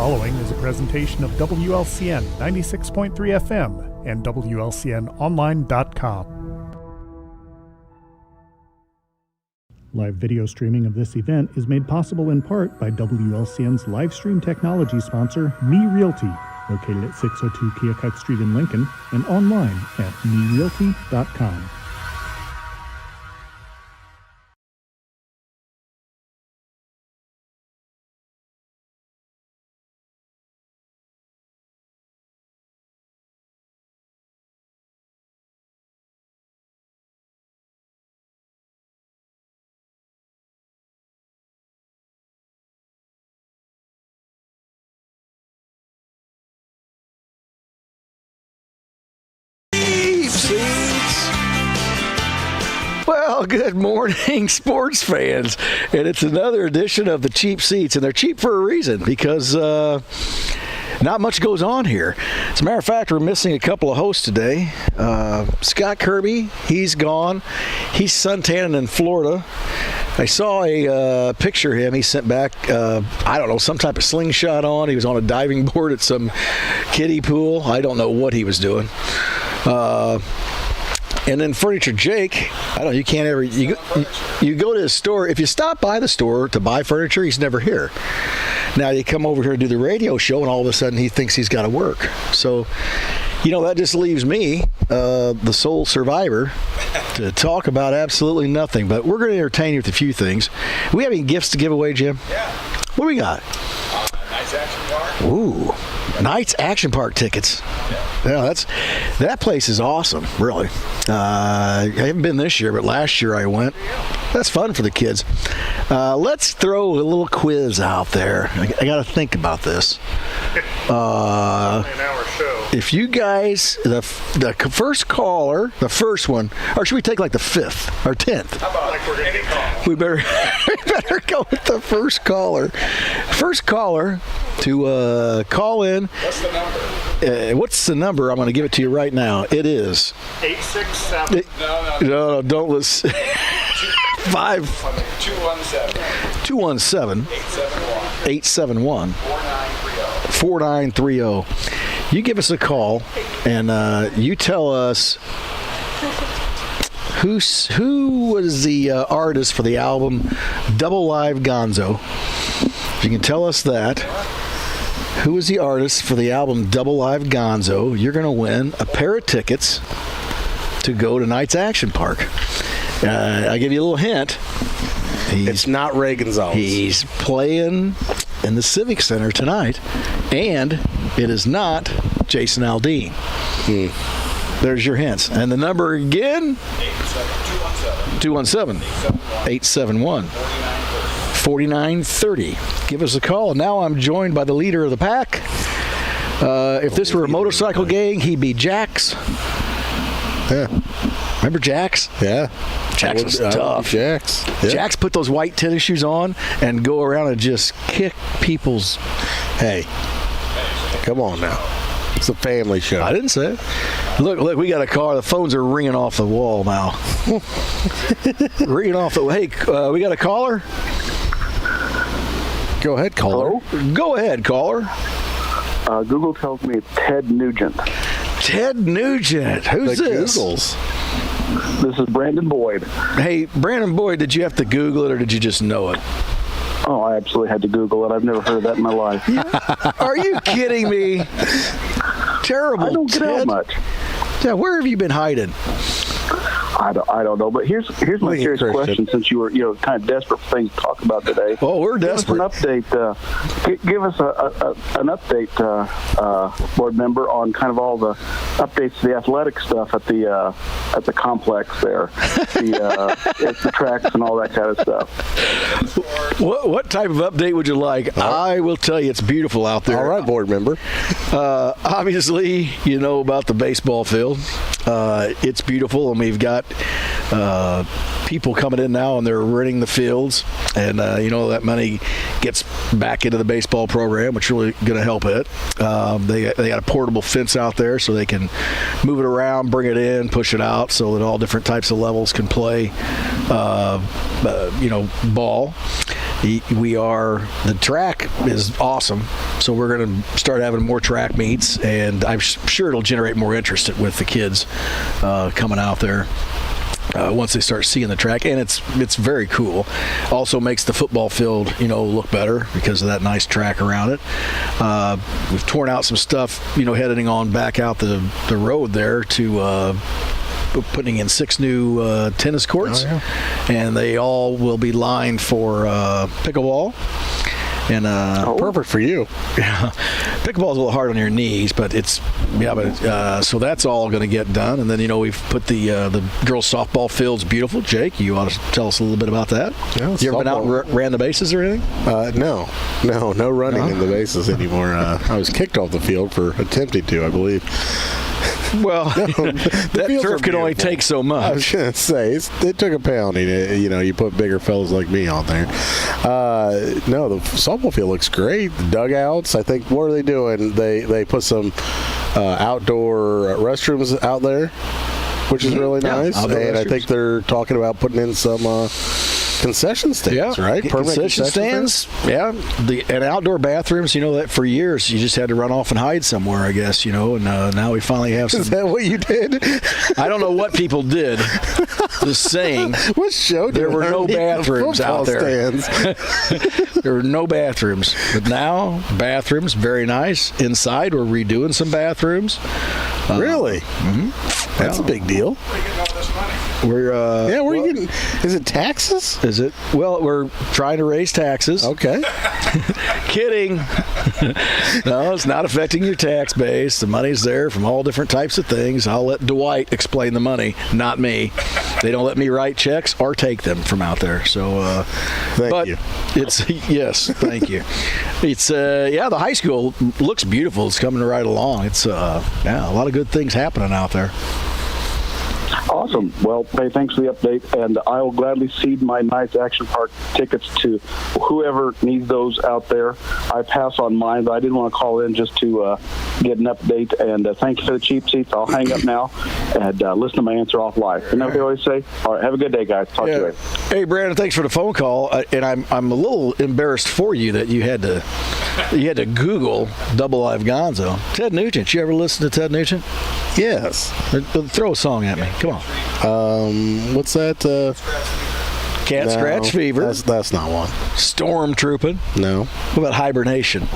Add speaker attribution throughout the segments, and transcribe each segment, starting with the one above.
Speaker 1: following is a presentation of WLCN 96.3 FM and WLCNonline.com. Live video streaming of this event is made possible in part by WLCN's live stream technology sponsor, Me Realty, located at 602 Keokuk Street in Lincoln and online at merealty.com.
Speaker 2: Well, good morning, sports fans. And it's another edition of the Cheap Seats. And they're cheap for a reason, because not much goes on here. As a matter of fact, we're missing a couple of hosts today. Scott Kirby, he's gone. He's suntanning in Florida. I saw a picture of him he sent back, I don't know, some type of slingshot on. He was on a diving board at some kiddie pool. I don't know what he was doing. And then Furniture Jake, I don't know, you can't ever, you go to his store. If you stop by the store to buy furniture, he's never here. Now you come over here to do the radio show, and all of a sudden he thinks he's got to work. So, you know, that just leaves me, the sole survivor, to talk about absolutely nothing. But we're going to entertain you with a few things. Do we have any gifts to give away, Jim?
Speaker 3: Yeah.
Speaker 2: What do we got?
Speaker 3: Nice Action Park.
Speaker 2: Ooh, Knights Action Park tickets. Yeah, that place is awesome, really. I haven't been this year, but last year I went. That's fun for the kids. Let's throw a little quiz out there. I got to think about this.
Speaker 3: An hour show.
Speaker 2: If you guys, the first caller, the first one, or should we take like the 5th or 10th?
Speaker 3: How about like we're going to call?
Speaker 2: We better go with the first caller. First caller to call in.
Speaker 3: What's the number?
Speaker 2: What's the number? I'm going to give it to you right now. It is
Speaker 3: 867.
Speaker 2: No, don't listen.
Speaker 3: 217
Speaker 2: 871 4930. You give us a call and you tell us who was the artist for the album Double Live Gonzo. If you can tell us that, who is the artist for the album Double Live Gonzo, you're going to win a pair of tickets to go to Knights Action Park. I give you a little hint.
Speaker 4: It's not Ray Gonzalez.
Speaker 2: He's playing in the Civic Center tonight, and it is not Jason Aldean. There's your hints. And the number again? 217-871-4930. Give us a call. Now I'm joined by the leader of the pack. If this were a motorcycle gang, he'd be Jax.
Speaker 4: Yeah.
Speaker 2: Remember Jax?
Speaker 4: Yeah.
Speaker 2: Jax was tough.
Speaker 4: Jax. Yeah.
Speaker 2: Jax put those white tennis shoes on and go around and just kick people's...
Speaker 4: Hey. Come on now. It's a family show.
Speaker 2: I didn't say it. Look, we got a car. The phones are ringing off the wall now. Ringing off the... Hey, we got a caller? Go ahead, caller.
Speaker 5: Hello?
Speaker 2: Go ahead, caller.
Speaker 5: Google tells me it's Ted Nugent.
Speaker 2: Ted Nugent. Who's
Speaker 4: The
Speaker 2: this?
Speaker 4: Googles.
Speaker 5: This is Brandon Boyd.
Speaker 2: Hey, Brandon Boyd, did you have to Google it or did you just know it?
Speaker 5: Oh, I absolutely had to Google it. I've never heard of that in my life.
Speaker 2: Are you kidding me? Terrible,
Speaker 5: I don't get
Speaker 2: Ted.
Speaker 5: out much.
Speaker 2: Yeah, where have you been hiding?
Speaker 5: I don't know, but here's my serious question. Since you were kind of desperate for things to talk about today.
Speaker 2: Oh, we're desperate.
Speaker 5: Give us an update, board member, on kind of all the updates to the athletic stuff at the complex there, the tracks and all that kind of stuff.
Speaker 2: What type of update would you like? I will tell you, it's beautiful out there.
Speaker 4: All right, board member.
Speaker 2: Obviously, you know about the baseball field. It's beautiful, and we've got people coming in now, and they're renting the fields, and that money gets back into the baseball program, which is really going to help it. They got a portable fence out there, so they can move it around, bring it in, push it out, so that all different types of levels can play, ball. the track is awesome, so we're going to start having more track meets, and I'm sure it'll generate more interest with the kids coming out there. Once they start seeing the track, and it's very cool. Also makes the football field, look better because of that nice track around it. We've torn out some stuff, heading on back out the road there to putting in 6 new tennis courts, and they all will be lined for pickleball. And
Speaker 4: perfect for you.
Speaker 2: Yeah, pickleball's a little hard on your knees, but so that's all going to get done. And then we've put the girls softball field's beautiful. Jake, you ought to tell us a little bit about that.
Speaker 4: Yeah,
Speaker 2: you ever been out and ran the bases or anything?
Speaker 4: No running in the bases anymore. I was kicked off the field for attempting to, I believe.
Speaker 2: Well, that turf can only take so much.
Speaker 4: I was going to say, it took a pounding. You put bigger fellas like me on there. No, the softball field looks great. The dugouts, I think, what are they doing? They put some outdoor restrooms out there, which is really nice. And
Speaker 2: restrooms.
Speaker 4: I think they're talking about putting in some concession stands, right?
Speaker 2: Permanent concession stands. Yeah, and outdoor bathrooms. That for years you just had to run off and hide somewhere, I guess. And now we finally have some.
Speaker 4: Is that what you did?
Speaker 2: I don't know what people did. Just saying.
Speaker 4: What show?
Speaker 2: There were no bathrooms out there. There were no bathrooms, but now bathrooms, very nice. Inside, we're redoing some bathrooms.
Speaker 4: Really? Mm-hmm. That's a big deal.
Speaker 2: Where
Speaker 4: are you getting? Is it taxes?
Speaker 2: Is it? Well, we're trying to raise taxes.
Speaker 4: Okay.
Speaker 2: Kidding. No, it's not affecting your tax base. The money's there from all different types of things. I'll let Dwight explain the money, not me. They don't let me write checks or take them from out there. So,
Speaker 4: thank you.
Speaker 2: Yes, thank you. It's the high school looks beautiful. It's coming right along. It's a lot of good things happening out there.
Speaker 5: Awesome. Well, hey, thanks for the update, and I will gladly cede my nice Action Park tickets to whoever needs those out there. I pass on mine, but I didn't want to call in just to get an update, and thank you for the cheap seats. I'll hang up now and listen to my answer off live. You know what they always say? All right, have a good day, guys. Talk to you later.
Speaker 2: Hey, Brandon, thanks for the phone call, and I'm a little embarrassed for you that you had to Google Double Live Gonzo. Ted Nugent. You ever listen to Ted Nugent?
Speaker 4: Yes.
Speaker 2: Throw a song at me. Come on.
Speaker 4: What's that?
Speaker 2: Cat Scratch Fever.
Speaker 4: That's not one.
Speaker 2: Storm Trooping.
Speaker 4: No.
Speaker 2: What about Hibernation?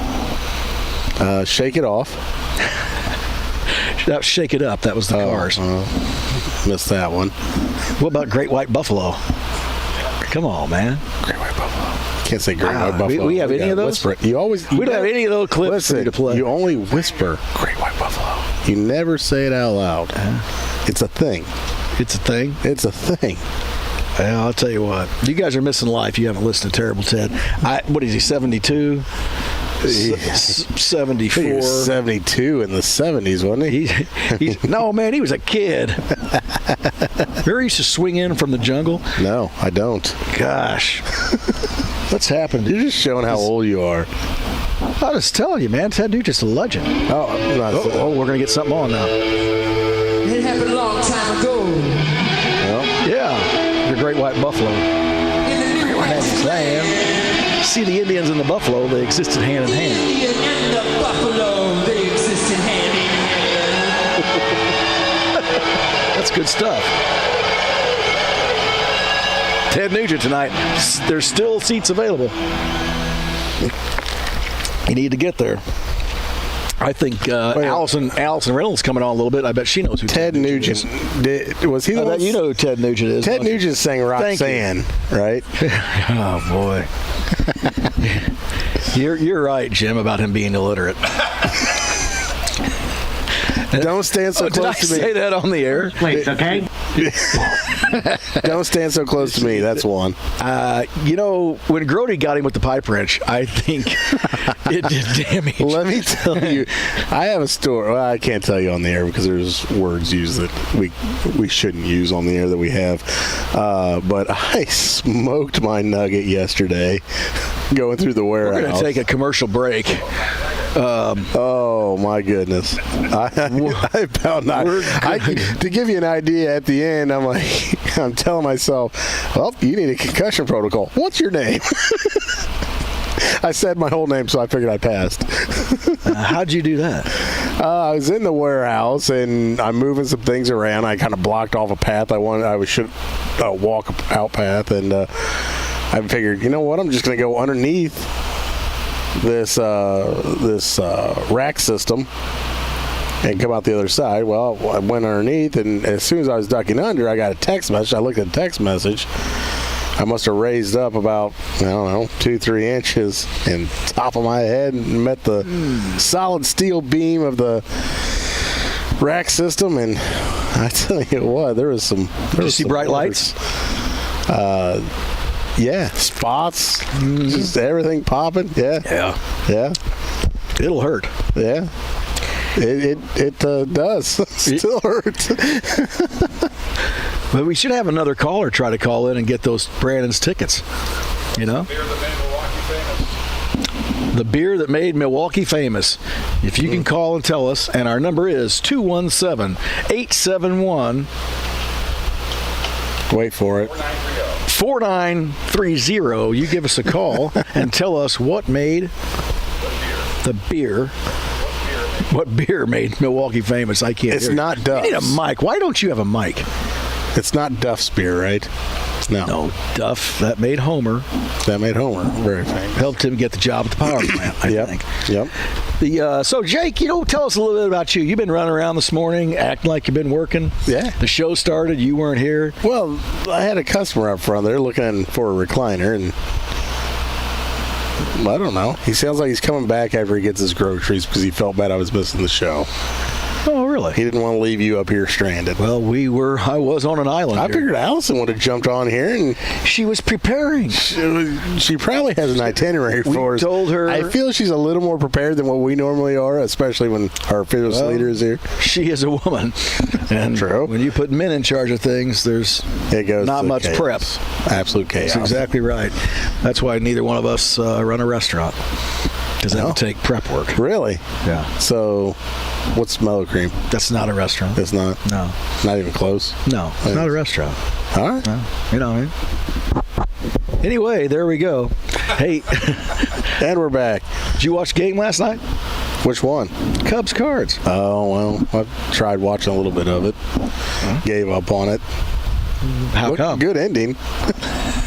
Speaker 4: Shake It Off.
Speaker 2: Shake It Up. That was the Cars.
Speaker 4: Missed that one.
Speaker 2: What about Great White Buffalo? Come on, man.
Speaker 4: Great White Buffalo. Can't say Great White Buffalo.
Speaker 2: We have any of those?
Speaker 4: Whisper. You
Speaker 2: don't have any of those clips for you to play.
Speaker 4: You only whisper Great White Buffalo. You never say it out loud. It's a thing.
Speaker 2: It's a thing?
Speaker 4: It's a thing.
Speaker 2: Well, I'll tell you what. You guys are missing life. You haven't listened to Terrible Ted. What is he, 72? 74.
Speaker 4: He was 72 in the 70s, wasn't he?
Speaker 2: No, man, he was a kid. Remember he used to swing in from the jungle?
Speaker 4: No, I don't.
Speaker 2: Gosh. What's happened?
Speaker 4: You're just showing how old you are.
Speaker 2: I'm just telling you, man. Ted Nugent's a legend. We're going to get something on now.
Speaker 6: It happened a long time ago.
Speaker 2: Well, yeah. The Great White Buffalo.
Speaker 6: In the New White
Speaker 2: Land. See, the Indians and the buffalo, they existed hand in hand.
Speaker 6: Indian and the buffalo, they existed hand in hand.
Speaker 2: That's good stuff. Ted Nugent tonight. There's still seats available. You need to get there. I think Allison Reynolds coming on a little bit. I bet she knows who Ted Nugent
Speaker 4: is. Was he the one?
Speaker 2: You know who Ted Nugent is.
Speaker 4: Ted Nugent sang Roxanne, right?
Speaker 2: Oh, boy. You're right, Jim, about him being illiterate.
Speaker 4: Don't stand so close to me.
Speaker 2: Did I say that on the air?
Speaker 7: Wait, okay?
Speaker 4: Don't stand so close to me. That's one.
Speaker 2: When Grody got him with the pipe wrench, I think it did damage.
Speaker 4: Let me tell you, I have a story. Well, I can't tell you on the air because there's words used that we shouldn't use on the air that we have. But I smoked my nugget yesterday going through the warehouse.
Speaker 2: We're going to take a commercial break.
Speaker 4: Oh my goodness! I about not. To give you an idea, at the end, I'm telling myself, "Well, you need a concussion protocol. What's your name?" I said my whole name, so I figured I passed.
Speaker 2: How'd you do that?
Speaker 4: I was in the warehouse and I'm moving some things around. I kind of blocked off a path I should walk out path, and I figured, you know what? I'm just going to go underneath this rack system and come out the other side. Well, I went underneath, and as soon as I was ducking under, I got a text message. I looked at the text message. I must have raised up about, 2-3 inches in top of my head and met the solid steel beam of the rack system. And I tell you what, there was some.
Speaker 2: Did you see bright lights?
Speaker 4: Yeah, spots, just everything popping. Yeah.
Speaker 2: It'll hurt.
Speaker 4: Yeah. It does. Still hurts.
Speaker 2: But we should have another caller try to call in and get those Brandon's tickets. You know? The beer that made Milwaukee famous. If you can call and tell us, and our number is 217-871.
Speaker 4: Wait for it.
Speaker 2: 4930. You give us a call and tell us what made the beer. What beer made Milwaukee famous? I can't.
Speaker 4: It's
Speaker 2: hear
Speaker 4: not
Speaker 2: you.
Speaker 4: Duff's.
Speaker 2: You need a mic. Why don't you have a mic?
Speaker 4: It's not Duff's beer, right?
Speaker 2: No, Duff. That made Homer.
Speaker 4: That made Homer very famous.
Speaker 2: Helped him get the job at the power plant, I think.
Speaker 4: Yep.
Speaker 2: So, Jake, tell us a little bit about you. You've been running around this morning, acting like you've been working.
Speaker 4: Yeah.
Speaker 2: The show started. You weren't here.
Speaker 4: Well, I had a customer up front there looking for a recliner, and I don't know. He sounds like he's coming back after he gets his groceries because he felt bad I was missing the show.
Speaker 2: Oh, really?
Speaker 4: He didn't want to leave you up here stranded.
Speaker 2: Well, I was on an island
Speaker 4: I
Speaker 2: here.
Speaker 4: figured Allison would have jumped on here, and
Speaker 2: She was preparing.
Speaker 4: she probably has an itinerary for us.
Speaker 2: told her-
Speaker 4: I feel she's a little more prepared than what we normally are, especially when our business leader is here.
Speaker 2: She is a woman. And
Speaker 4: True.
Speaker 2: when you put men in charge of things, there's
Speaker 4: It goes
Speaker 2: not
Speaker 4: to
Speaker 2: much
Speaker 4: chaos.
Speaker 2: prep.
Speaker 4: Absolute chaos.
Speaker 2: That's exactly right. That's why neither one of us run a restaurant. Because that would take prep work.
Speaker 4: Really?
Speaker 2: Yeah.
Speaker 4: So, what's Mellow Cream?
Speaker 2: That's not a restaurant.
Speaker 4: It's not.
Speaker 2: No.
Speaker 4: Not even close.
Speaker 2: No, it's not a restaurant.
Speaker 4: All right.
Speaker 2: No, you know what I mean? Anyway, there we go. Hey,
Speaker 4: And we're back.
Speaker 2: did you watch the game last night?
Speaker 4: Which one?
Speaker 2: Cubs Cards.
Speaker 4: Oh, well, I've tried watching a little bit of it. Gave up on it.
Speaker 2: How come?
Speaker 4: Good ending.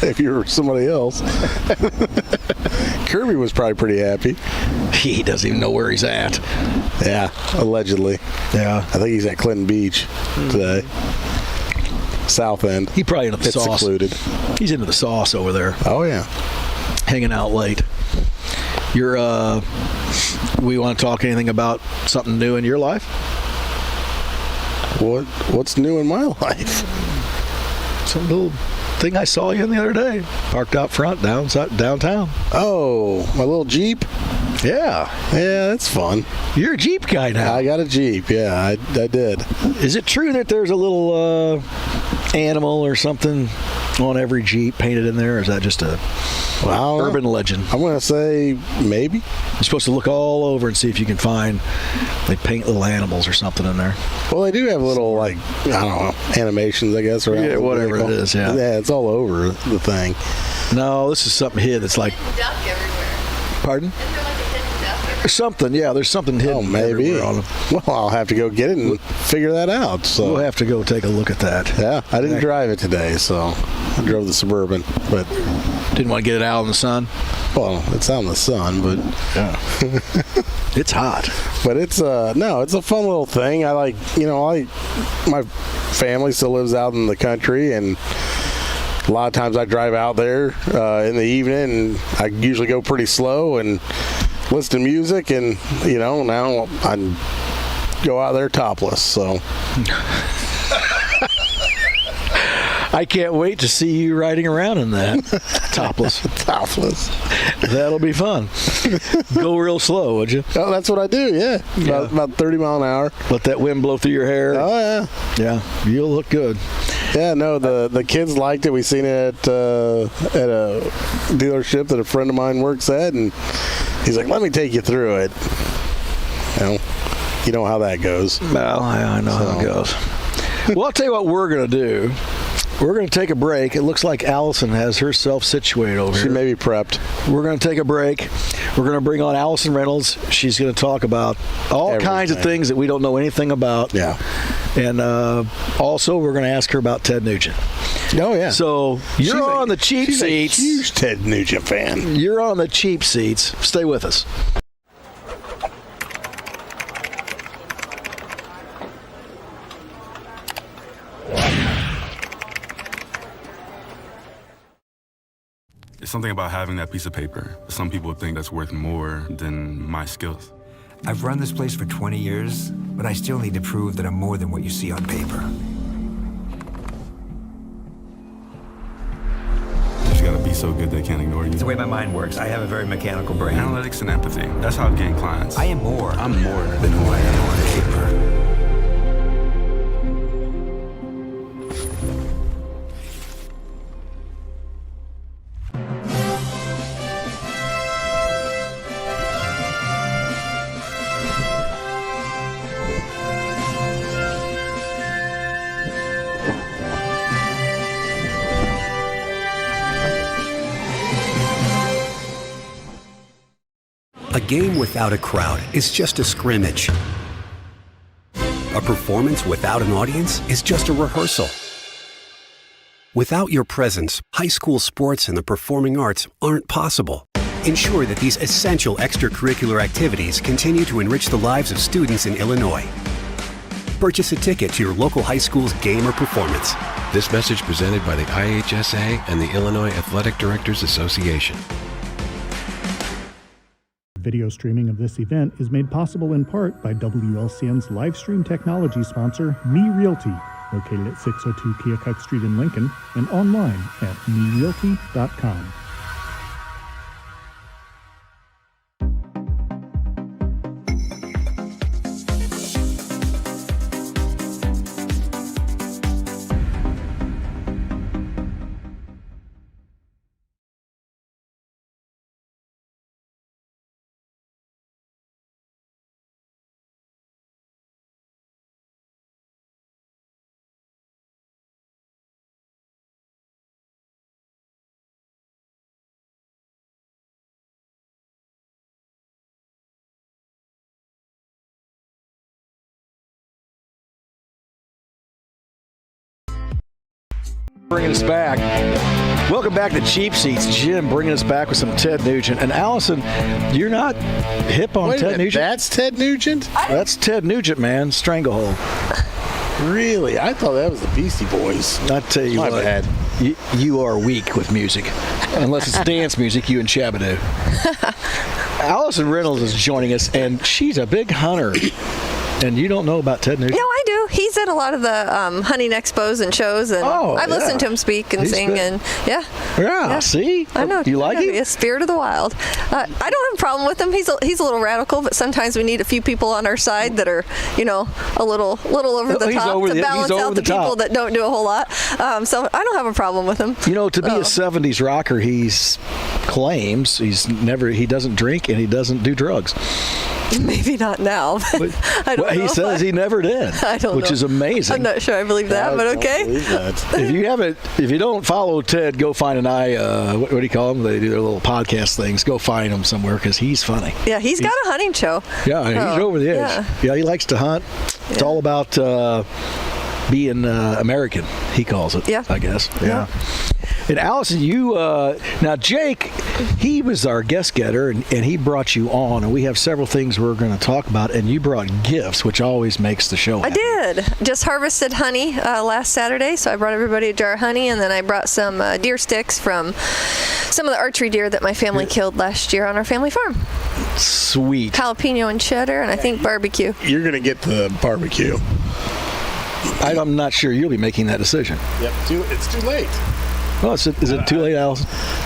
Speaker 4: If you were somebody else. Kirby was probably pretty happy.
Speaker 2: He doesn't even know where he's at.
Speaker 4: Yeah, allegedly.
Speaker 2: Yeah.
Speaker 4: I think he's at Clinton Beach today. South End.
Speaker 2: He probably into the
Speaker 4: It's
Speaker 2: sauce.
Speaker 4: secluded.
Speaker 2: He's into the sauce over there,
Speaker 4: Oh, yeah.
Speaker 2: hanging out late. We want to talk anything about something new in your life?
Speaker 4: What's new in my life?
Speaker 2: Some little thing I saw you in the other day, parked out front downtown.
Speaker 4: Oh, my little Jeep?
Speaker 2: Yeah,
Speaker 4: Yeah, that's fun.
Speaker 2: you're a Jeep guy now.
Speaker 4: I got a Jeep. Yeah, I did.
Speaker 2: Is it true that there's a little animal or something on every Jeep painted in there, or is that just a
Speaker 4: Well,
Speaker 2: urban legend?
Speaker 4: I'm going to say maybe.
Speaker 2: You're supposed to look all over and see if you can find, they paint little animals or something in there.
Speaker 4: Well, they do have little, I don't know, animations, I guess. Around
Speaker 2: Yeah,
Speaker 4: the
Speaker 2: whatever
Speaker 4: vehicle.
Speaker 2: it is, yeah.
Speaker 4: Yeah, it's all over the thing.
Speaker 2: No, this is something here that's like,
Speaker 7: Duck everywhere.
Speaker 2: pardon?
Speaker 7: Isn't there like a hidden duck everywhere?
Speaker 2: There's something, yeah, there's something hidden
Speaker 4: Oh, maybe.
Speaker 2: everywhere on them.
Speaker 4: Well, I'll have to go get it and figure that out. So
Speaker 2: We'll have to go take a look at that.
Speaker 4: yeah, I didn't drive it today, so I drove the Suburban. But
Speaker 2: Didn't want to get it out in the sun.
Speaker 4: well, it's out in the sun, but
Speaker 2: It's hot.
Speaker 4: it's it's a fun little thing. I like my family still lives out in the country, and a lot of times I drive out there in the evening, and I usually go pretty slow and listen to music, and now I go out there topless. So
Speaker 2: I can't wait to see you riding around in that. Topless.
Speaker 4: topless.
Speaker 2: That'll be fun. Go real slow, would you?
Speaker 4: Oh, that's what I do. Yeah, about 30 mile an hour.
Speaker 2: Let that wind blow through your hair.
Speaker 4: Oh yeah.
Speaker 2: Yeah, you'll look good.
Speaker 4: Yeah, no, the kids liked it. We seen it at a dealership that a friend of mine works at, and he's like, "Let me take you through it." You know how that goes.
Speaker 2: Well, I know how it goes. Well, I'll tell you what we're going to do. we're going to take a break. It looks like Allison has herself situated over
Speaker 4: She
Speaker 2: here.
Speaker 4: may be prepped.
Speaker 2: We're going to take a break. We're going to bring on Allison Reynolds. She's going to talk about all kinds of things that we don't know anything about.
Speaker 4: Yeah.
Speaker 2: And also, we're going to ask her about Ted Nugent.
Speaker 4: Oh, yeah.
Speaker 2: So you're on the cheap
Speaker 4: she's
Speaker 2: seats.
Speaker 4: a huge Ted Nugent fan.
Speaker 2: You're on the cheap seats. Stay with us.
Speaker 8: It's something about having that piece of paper. Some people think that's worth more than my skills.
Speaker 9: I've run this place for 20 years, but I still need to prove that I'm more than what you see on paper.
Speaker 8: You just gotta be so good they can't ignore you.
Speaker 9: It's the way my mind works. I have a very mechanical brain.
Speaker 8: Analytics and empathy. That's how I've gained clients.
Speaker 9: I am more.
Speaker 8: I'm more
Speaker 9: than who I am on paper.
Speaker 10: A game without a crowd is just a scrimmage. A performance without an audience is just a rehearsal. Without your presence, high school sports and the performing arts aren't possible. Ensure that these essential extracurricular activities continue to enrich the lives of students in Illinois. Purchase a ticket to your local high school's game or performance.
Speaker 11: This message presented by the IHSA and the Illinois Athletic Directors Association.
Speaker 1: Video streaming of this event is made possible in part by WLCN's live stream technology sponsor, Me Realty, located at 602 Keokuk Street in Lincoln and online at merealty.com.
Speaker 2: Bringing us back. Welcome back to Cheap Seats. Jim bringing us back with some Ted Nugent. And Allison, you're not hip on
Speaker 4: Wait a
Speaker 2: Ted
Speaker 4: minute,
Speaker 2: Nugent?
Speaker 4: that's Ted Nugent?
Speaker 2: That's Ted Nugent, man. Stranglehold.
Speaker 4: Really? I thought that was the Beastie Boys.
Speaker 2: I tell you
Speaker 4: My
Speaker 2: what,
Speaker 4: bad.
Speaker 2: you are weak with music. Unless it's dance music, you and Shabadoo. Allison Reynolds is joining us, and she's a big hunter. And you don't know about Ted Nugent?
Speaker 12: No, I do. He's at a lot of the hunting expos and shows, and I've listened to him speak and sing,
Speaker 2: good.
Speaker 12: and
Speaker 2: Yeah, see?
Speaker 12: I know.
Speaker 2: You like him?
Speaker 12: He's a spirit of the wild. I don't have a problem with him. He's a little radical, but sometimes we need a few people on our side that are, a little over the top to balance out the people that don't do a whole lot. So I don't have a problem with him.
Speaker 2: To be a 70s rocker, he claims he doesn't drink and he doesn't do drugs.
Speaker 12: Maybe not now. But I don't know.
Speaker 2: He says he never did.
Speaker 12: I don't know.
Speaker 2: Which is amazing.
Speaker 12: I'm not sure I believe that, but okay.
Speaker 2: If you don't follow Ted, go find what do you call them? They do their little podcast things. Go find him somewhere because he's funny.
Speaker 12: Yeah, he's got a hunting show.
Speaker 2: Yeah, he's over the edge. Yeah, he likes to hunt. It's all about being American, he calls it, I guess. Yeah. And Allison, now Jake, he was our guest getter, and he brought you on, and we have several things we're going to talk about, and you brought gifts, which always makes the show happy.
Speaker 12: I did. Just harvested honey last Saturday, so I brought everybody a jar of honey, and then I brought some deer sticks from some of the archery deer that my family killed last year on our family farm.
Speaker 2: Sweet.
Speaker 12: Jalapeno and cheddar, and I think barbecue.
Speaker 4: You're going to get the barbecue.
Speaker 2: I'm not sure you'll be making that decision.
Speaker 4: Yep, it's too late.
Speaker 2: Oh, is it too late, Allison?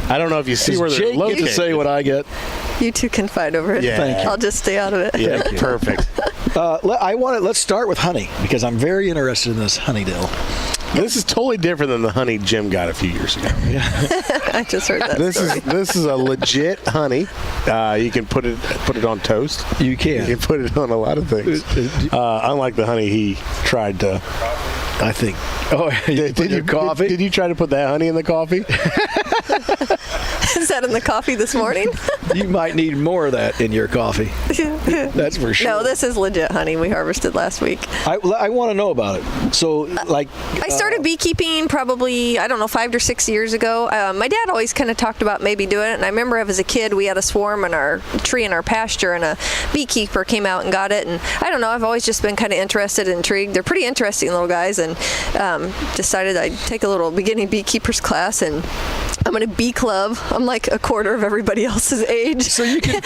Speaker 4: I don't know if you see where they're
Speaker 2: Jake
Speaker 4: located.
Speaker 2: Get to say what I get.
Speaker 12: You two can fight over it.
Speaker 4: Yeah. Thank you.
Speaker 12: I'll just stay out of it.
Speaker 4: Yeah, perfect.
Speaker 2: Let's start with honey because I'm very interested in this honey deal.
Speaker 4: This is totally different than the honey Jim got a few years ago.
Speaker 2: Yeah.
Speaker 12: I just heard that.
Speaker 4: This is a legit honey. You can put it on toast.
Speaker 2: You can.
Speaker 4: You can put it on a lot of things. Unlike the honey he tried to
Speaker 2: I think. Oh, did you coffee?
Speaker 4: Did you try to put that honey in the coffee?
Speaker 12: Is that in the coffee this morning?
Speaker 2: You might need more of that in your coffee. That's for sure.
Speaker 12: No, this is legit honey we harvested last week.
Speaker 2: I want to know about it. So, like,
Speaker 12: I started beekeeping probably, I don't know, 5 or 6 years ago. My dad always kind of talked about maybe doing it, and I remember as a kid we had a swarm in our tree in our pasture, and a beekeeper came out and got it. And I don't know, I've always just been kind of interested and intrigued. They're pretty interesting little guys, and decided I'd take a little beginning beekeepers class, and I'm in a bee club. I'm like a quarter of everybody else's age.
Speaker 2: So you can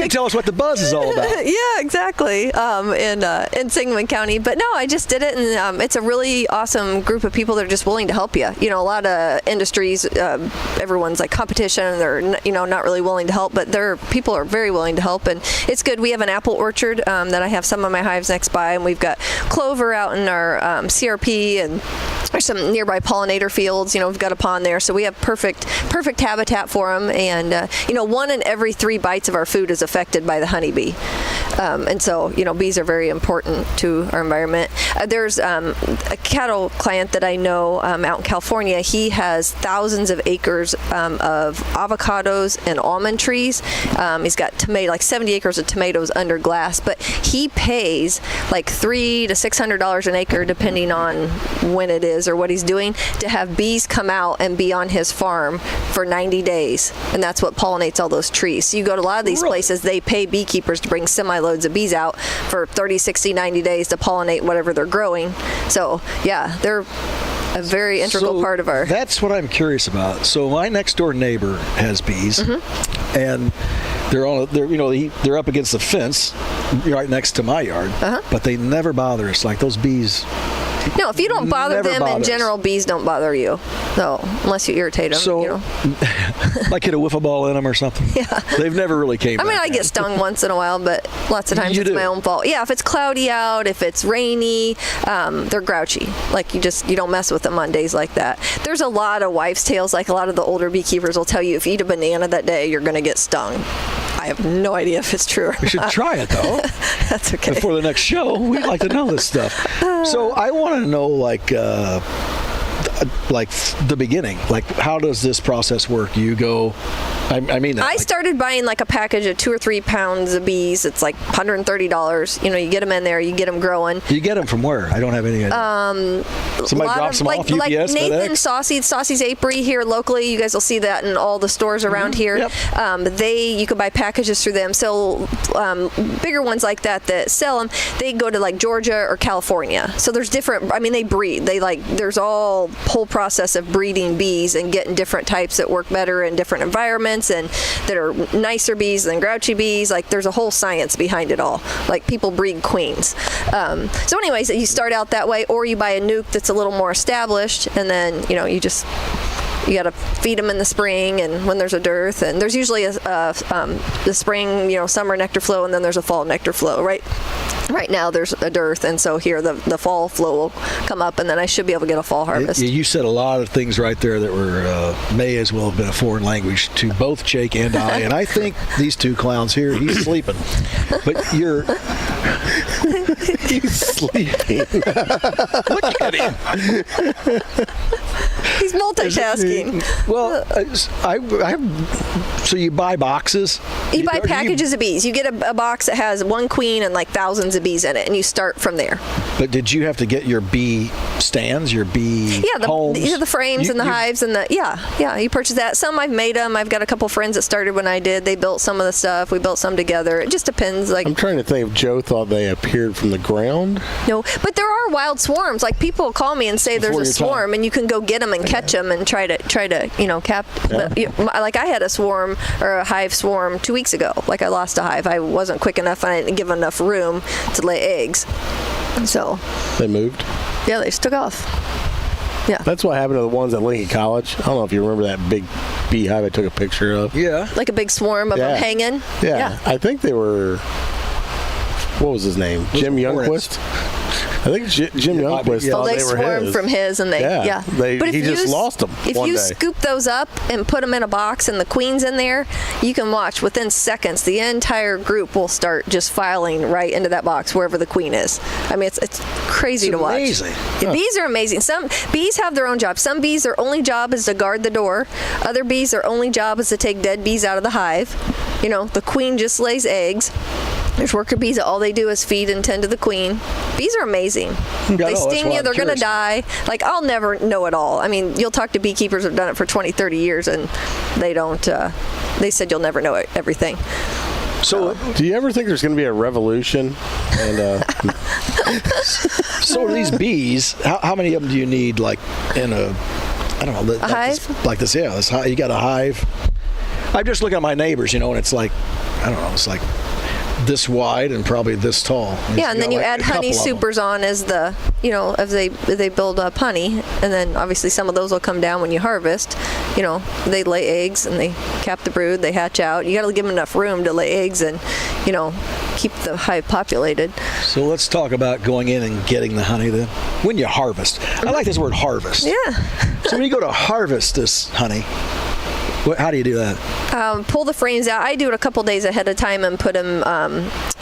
Speaker 2: tell us what the buzz is all about.
Speaker 12: Yeah, exactly. In Sangamon County. But no, I just did it, and it's a really awesome group of people that are just willing to help you. You know, a lot of industries, everyone's like competition, and they're not really willing to help, but people are very willing to help, and it's good. We have an apple orchard that I have some of my hives next by, and we've got clover out in our CRP, and there's some nearby pollinator fields. We've got a pond there, so we have perfect habitat for them. And 1 in every 3 bites of our food is affected by the honeybee. And so bees are very important to our environment. There's a cattle client that I know out in California. He has thousands of acres of avocados and almond trees. He's got like 70 acres of tomatoes under glass, but he pays like $300 to $600 an acre, depending on when it is or what he's doing, to have bees come out and be on his farm for 90 days. And that's what pollinates all those trees. So you go to a lot of these places, they pay beekeepers to bring semi-loads of bees out for 30, 60, 90 days to pollinate whatever they're growing. So, yeah, they're a very integral part of our...
Speaker 2: That's what I'm curious about. So my next door neighbor has bees, and they're up against the fence right next to my yard, but they never bother us. Like those bees...
Speaker 12: No, if you don't bother them in general, bees don't bother you. So, unless you irritate them.
Speaker 2: So, like hit a wiffle ball in them or something?
Speaker 12: Yeah.
Speaker 2: They've never really came back.
Speaker 12: I get stung once in a while, but lots of times it's my own fault. Yeah, if it's cloudy out, if it's rainy, they're grouchy. Like, you don't mess with them on days like that. There's a lot of wives' tales. Like, a lot of the older beekeepers will tell you if you eat a banana that day, you're going to get stung. I have no idea if it's true or
Speaker 2: We should try it, though.
Speaker 12: That's okay.
Speaker 2: Before the next show, we'd like to know this stuff. So I want to know, like the beginning. Like, how does this process work? You go... I
Speaker 12: started buying like a package of 2 or 3 pounds of bees. It's like $130. You get them in there, you get them growing.
Speaker 2: You get them from where? I don't have any idea. Somebody drops them off, UPS,
Speaker 12: like Nathan
Speaker 2: FedEx?
Speaker 12: Saucy's Apiary here locally. You guys will see that in all the stores around here.
Speaker 2: Yep.
Speaker 12: You can buy packages through them. So bigger ones like that sell them, they go to like Georgia or California. So there's different. They breed. There's all whole process of breeding bees and getting different types that work better in different environments and that are nicer bees than grouchy bees. Like, there's a whole science behind it all. Like, people breed queens. So anyways, you start out that way, or you buy a nuke that's a little more established, and then you got to feed them in the spring and when there's a dearth. And there's usually the spring, summer nectar flow, and then there's a fall nectar flow. Right now there's a dearth, and so here the fall flow will come up, and then I should be able to get a fall harvest.
Speaker 2: You said a lot of things right there that were may as well have been a foreign language to both Jake and I. And I think these two clowns here, he's sleeping. But
Speaker 4: He's sleeping.
Speaker 2: Look at him.
Speaker 12: He's multitasking.
Speaker 2: Well, so you buy boxes?
Speaker 12: You buy packages of bees. You get a box that has 1 queen and like thousands of bees in it, and you start from there.
Speaker 2: But did you have to get your bee stands, your bee homes?
Speaker 12: The frames and the hives and you purchase that. Some I've made them. I've got a couple friends that started when I did. They built some of the stuff. We built some together. It just depends. Like,
Speaker 4: I'm trying to think if Joe thought they appeared from the ground.
Speaker 12: No, but there are wild swarms. Like, people call me and say there's a swarm, and you can go get them and catch them and try to cap.
Speaker 4: Yeah.
Speaker 12: Like, I had a swarm or a hive swarm 2 weeks ago. Like, I lost a hive. I wasn't quick enough, and I didn't give enough room to lay eggs. So
Speaker 4: they moved.
Speaker 12: Yeah, they just took off. Yeah.
Speaker 4: That's what happened to the ones at Lincoln College. I don't know if you remember that big beehive I took a picture of.
Speaker 2: Yeah.
Speaker 12: Like a big swarm of them hanging.
Speaker 4: Yeah. I think they were. What was his name? Jim Youngquist. I think Jim Youngquist thought
Speaker 12: they
Speaker 4: they were
Speaker 12: swarmed
Speaker 4: his.
Speaker 12: from his, and
Speaker 4: he just lost them
Speaker 12: If
Speaker 4: one
Speaker 12: you
Speaker 4: day.
Speaker 12: scoop those up and put them in a box and the queen's in there, you can watch within seconds the entire group will start just filing right into that box wherever the queen is. I mean, it's crazy to watch.
Speaker 2: Amazing.
Speaker 12: Yeah, bees are amazing. Some bees have their own job. Some bees, their only job is to guard the door. Other bees, their only job is to take dead bees out of the hive. You know, the queen just lays eggs. There's worker bees that all they do is feed and tend to the queen. Bees are amazing. They sting you, they're going to die. Like, I'll never know it all. I mean, you'll talk to beekeepers who have done it for 20, 30 years, and they don't, they said you'll never know everything.
Speaker 4: So, do you ever think there's going to be a revolution? And
Speaker 2: so are these bees, how many of them do you need, like, in a, I don't know,
Speaker 12: a hive?
Speaker 2: Like this, yeah. You got a hive. I'm just looking at my neighbors, and it's like, I don't know, it's like this wide and probably this tall.
Speaker 12: Yeah, and then you add honey supers on as the, as they build up honey, and then obviously some of those will come down when you harvest. They lay eggs and they cap the brood, they hatch out. You got to give them enough room to lay eggs and, keep the hive populated.
Speaker 2: So let's talk about going in and getting the honey then. When you harvest. I like this word harvest.
Speaker 12: Yeah.
Speaker 2: So when you go to harvest this honey, how do you do that?
Speaker 12: Pull the frames out. I do it a couple days ahead of time and put them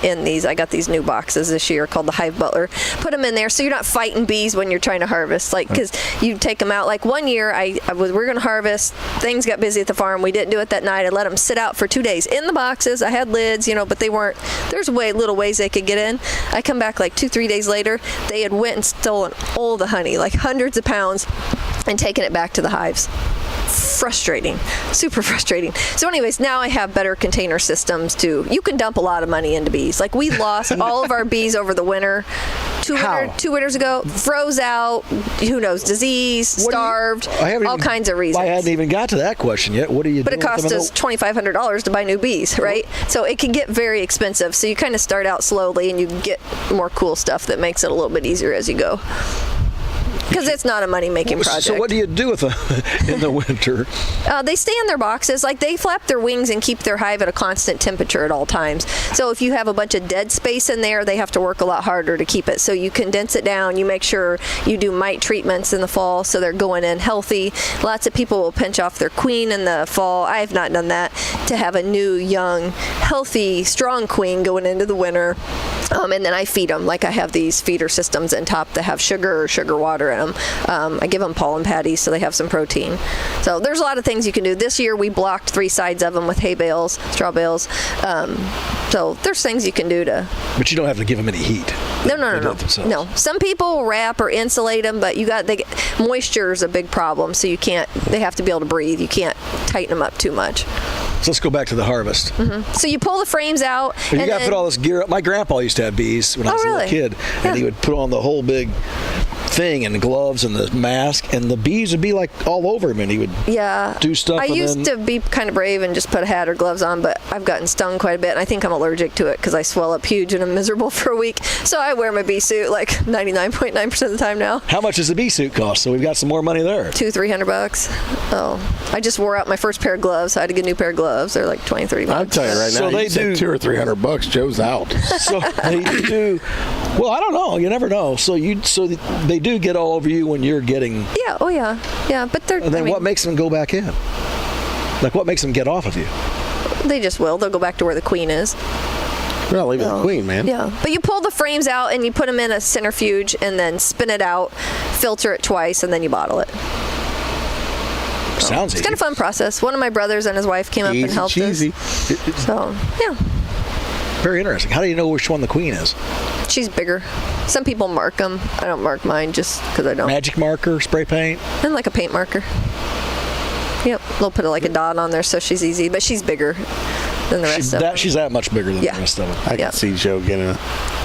Speaker 12: in these. I got these new boxes this year called the Hive Butler. Put them in there so you're not fighting bees when you're trying to harvest. Like, because you take them out. Like one year, we were going to harvest. Things got busy at the farm. We didn't do it that night. I let them sit out for 2 days in the boxes. I had lids, but they weren't. There's little ways they could get in. I come back like 2-3 days later. They had went and stolen all the honey, like hundreds of pounds, and taken it back to the hives. Frustrating, super frustrating. So anyways, now I have better container systems too. You can dump a lot of money into bees. Like, we lost all of our bees over the winter. Two winters ago, froze out, who knows, disease, starved, all kinds of reasons.
Speaker 2: I hadn't even got to that question yet. What do you do?
Speaker 12: But it cost us $2,500 to buy new bees, right? So it can get very expensive. So you kind of start out slowly and you get more cool stuff that makes it a little bit easier as you go. Because it's not a money-making project.
Speaker 2: So what do you do with them in the winter?
Speaker 12: They stay in their boxes. Like, they flap their wings and keep their hive at a constant temperature at all times. So if you have a bunch of dead space in there, they have to work a lot harder to keep it. So you condense it down. You make sure you do mite treatments in the fall so they're going in healthy. Lots of people will pinch off their queen in the fall. I have not done that, to have a new, young, healthy, strong queen going into the winter. And then I feed them. Like, I have these feeder systems in top that have sugar or sugar water in them. I give them pollen patties so they have some protein. So there's a lot of things you can do. This year we blocked 3 sides of them with hay bales, straw bales. So there's things you can do to...
Speaker 2: But you don't have to give them any heat.
Speaker 12: No. Some people wrap or insulate them, but moisture is a big problem. So they have to be able to breathe. You can't tighten them up too much.
Speaker 2: So let's go back to the harvest.
Speaker 12: Mm-hmm. So you pull the frames out.
Speaker 2: You got to put all this gear up. My grandpa used to have bees when I was a little kid, and he would put on the whole big thing and the gloves and the mask, and the bees would be like all over him, and he would do stuff.
Speaker 12: I used to be kind of brave and just put a hat or gloves on, but I've gotten stung quite a bit, and I think I'm allergic to it because I swell up huge and I'm miserable for a week. So I wear my bee suit like 99.9% of the time now.
Speaker 2: How much does the bee suit cost? So we've got some more money there.
Speaker 12: $200-$300. Oh, I just wore out my first pair of gloves. I had to get a new pair of gloves. They're like $20-$30.
Speaker 4: I'll tell you right now. So they do $200 or $300. Joe's out.
Speaker 2: So they do. Well, I don't know. You never know. So they do get all over you when you're getting.
Speaker 12: Yeah. Oh yeah. Yeah. But they're.
Speaker 2: And then what makes them go back in? Like, what makes them get off of you?
Speaker 12: They just will. They'll go back to where the queen is.
Speaker 4: We're not leaving the queen, man.
Speaker 12: Yeah. But you pull the frames out and you put them in a centrifuge and then spin it out, filter it twice, and then you bottle it.
Speaker 2: Sounds easy.
Speaker 12: It's kind of a fun process. One of my brothers and his wife came up and helped us. So, yeah.
Speaker 2: Very interesting. How do you know which one the queen is?
Speaker 12: She's bigger. Some people mark them. I don't mark mine just because I don't.
Speaker 2: Magic marker, spray paint?
Speaker 12: And like a paint marker. Yep. They'll put like a dot on there so she's easy, but she's bigger than the rest of them.
Speaker 2: She's that much bigger than the rest of them.
Speaker 4: I can see Joe getting a...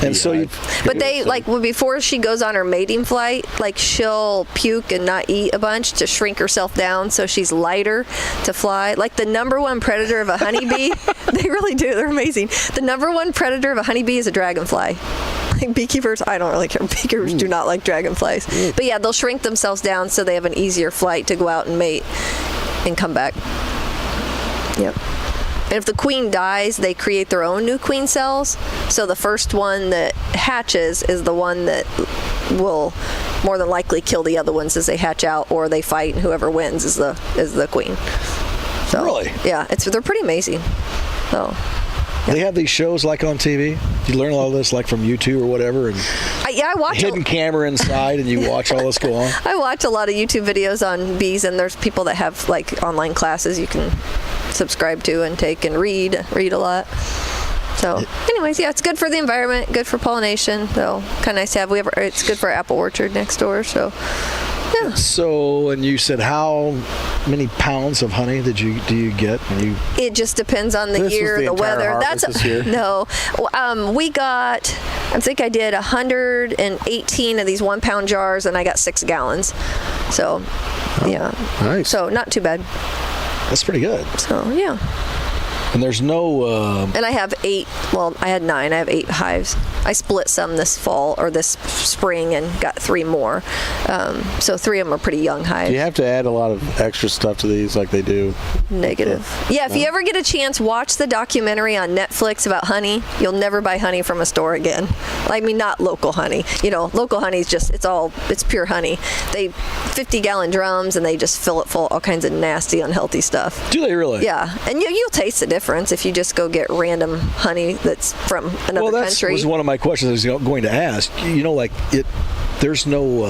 Speaker 2: And so
Speaker 12: But they, before she goes on her mating flight, she'll puke and not eat a bunch to shrink herself down so she's lighter to fly. Like, the number one predator of a honeybee, they really do. They're amazing. The number one predator of a honeybee is a dragonfly. Like, beekeepers, I don't really care. Beekeepers do not like dragonflies. But yeah, they'll shrink themselves down so they have an easier flight to go out and mate and come back. Yep. And if the queen dies, they create their own new queen cells. So the first one that hatches is the one that will more than likely kill the other ones as they hatch out, or they fight, and whoever wins is the queen. So,
Speaker 2: really?
Speaker 12: Yeah, they're pretty amazing. So.
Speaker 2: They have these shows like on TV. You learn a lot of this like from YouTube or whatever, and
Speaker 12: I watch
Speaker 2: hidden camera inside, and you watch all this go on.
Speaker 12: I watch a lot of YouTube videos on bees, and there's people that have like online classes you can subscribe to and take and read a lot. So, anyways, yeah, it's good for the environment, good for pollination. So, kind of nice to have. It's good for our apple orchard next door. So. Yeah.
Speaker 2: So, and you said how many pounds of honey do you get when you?
Speaker 12: It just depends on the year, the weather.
Speaker 4: This year?
Speaker 12: No. We got. I think I did 118 of these 1 pound jars, and I got 6 gallons. So, yeah.
Speaker 4: Nice.
Speaker 12: So not too bad.
Speaker 2: That's pretty good.
Speaker 12: So yeah.
Speaker 2: And there's no.
Speaker 12: And I have 8. Well, I had 9. I have 8 hives. I split some this fall or this spring and got 3 more. So 3 of them are pretty young hives.
Speaker 4: Do you have to add a lot of extra stuff to these like they do?
Speaker 12: Negative. Yeah, if you ever get a chance, watch the documentary on Netflix about honey. You'll never buy honey from a store again. I mean, not local honey. Local honey is just, it's pure honey. They 50-gallon drums, and they just fill it full of all kinds of nasty, unhealthy stuff.
Speaker 2: Do they really?
Speaker 12: Yeah, and you'll taste the difference if you just go get random honey that's from another country.
Speaker 2: That was one of my questions I was going to ask. There's no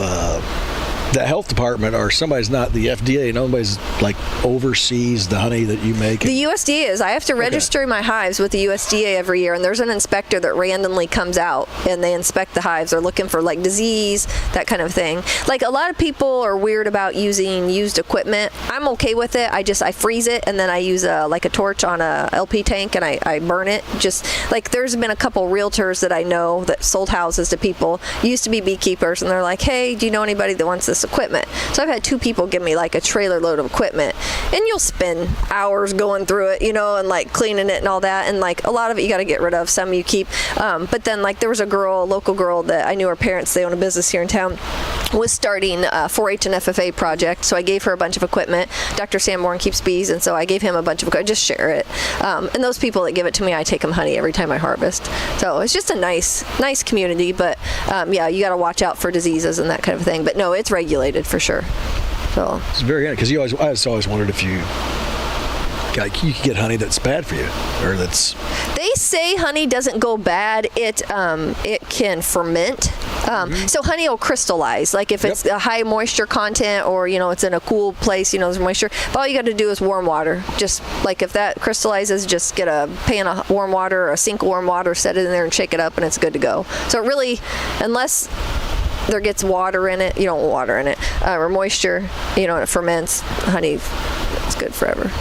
Speaker 2: the health department or somebody's not the FDA. Nobody's like oversees the honey that you make.
Speaker 12: The USDA is. I have to register my hives with the USDA every year, and there's an inspector that randomly comes out and they inspect the hives. They're looking for like disease, that kind of thing. Like a lot of people are weird about using used equipment. I'm okay with it. I freeze it, and then I use a torch on a LP tank, and I burn it. Just like there's been a couple realtors that I know that sold houses to people, used to be beekeepers, and they're like, hey, do you know anybody that wants this equipment? So I've had 2 people give me like a trailer load of equipment, and you'll spend hours going through it, and like cleaning it and all that, and like a lot of it you got to get rid of, some you keep, but then like there was a local girl that I knew, her parents, they own a business here in town, was starting a 4-H and FFA project, so I gave her a bunch of equipment. Dr. Sanborn keeps bees, and so I gave him a bunch of equipment, just share it, and those people that give it to me, I take them honey every time I harvest. So it's just a nice community, but yeah, you got to watch out for diseases and that kind of thing, but no, it's regulated for sure. So
Speaker 2: it's very good, because I always wondered if you could get honey that's bad for you, or that's.
Speaker 12: They say honey doesn't go bad. It can ferment. So honey will crystallize. Like if it's a high moisture content, or it's in a cool place, there's moisture. But all you got to do is warm water. Just like if that crystallizes, just get a pan of warm water or a sink of warm water, set it in there, and shake it up, and it's good to go. So it really, unless there gets water in it, you don't want water in it, or moisture, and it ferments, honey, it's good forever.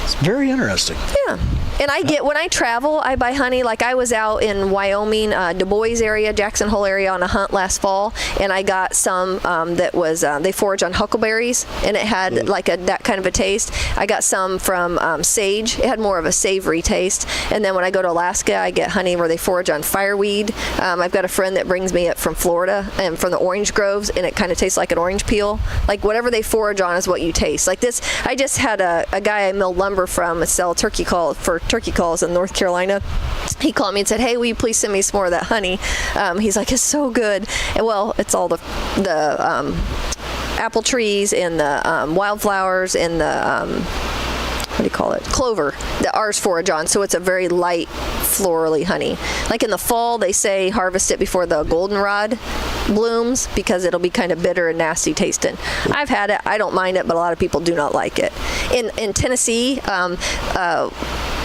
Speaker 2: It's very interesting.
Speaker 12: Yeah. And when I travel, I buy honey. Like I was out in Wyoming, Du Bois area, Jackson Hole area on a hunt last fall, and I got some that was, they forage on huckleberries, and it had like that kind of a taste. I got some from sage. It had more of a savory taste. And then when I go to Alaska, I get honey where they forage on fireweed. I've got a friend that brings me it from Florida and from the orange groves, and it kind of tastes like an orange peel. Like whatever they forage on is what you taste. Like this, I just had a guy I mill lumber from sell turkey calls in North Carolina. He called me and said, hey, will you please send me some more of that honey? He's like, it's so good. And well, it's all the apple trees and the wildflowers and the what do you call it? Clover that ours forage on. So it's a very light, florally honey. Like in the fall, they say harvest it before the goldenrod blooms because it'll be kind of bitter and nasty tasting. I've had it. I don't mind it, but a lot of people do not like it. In Tennessee,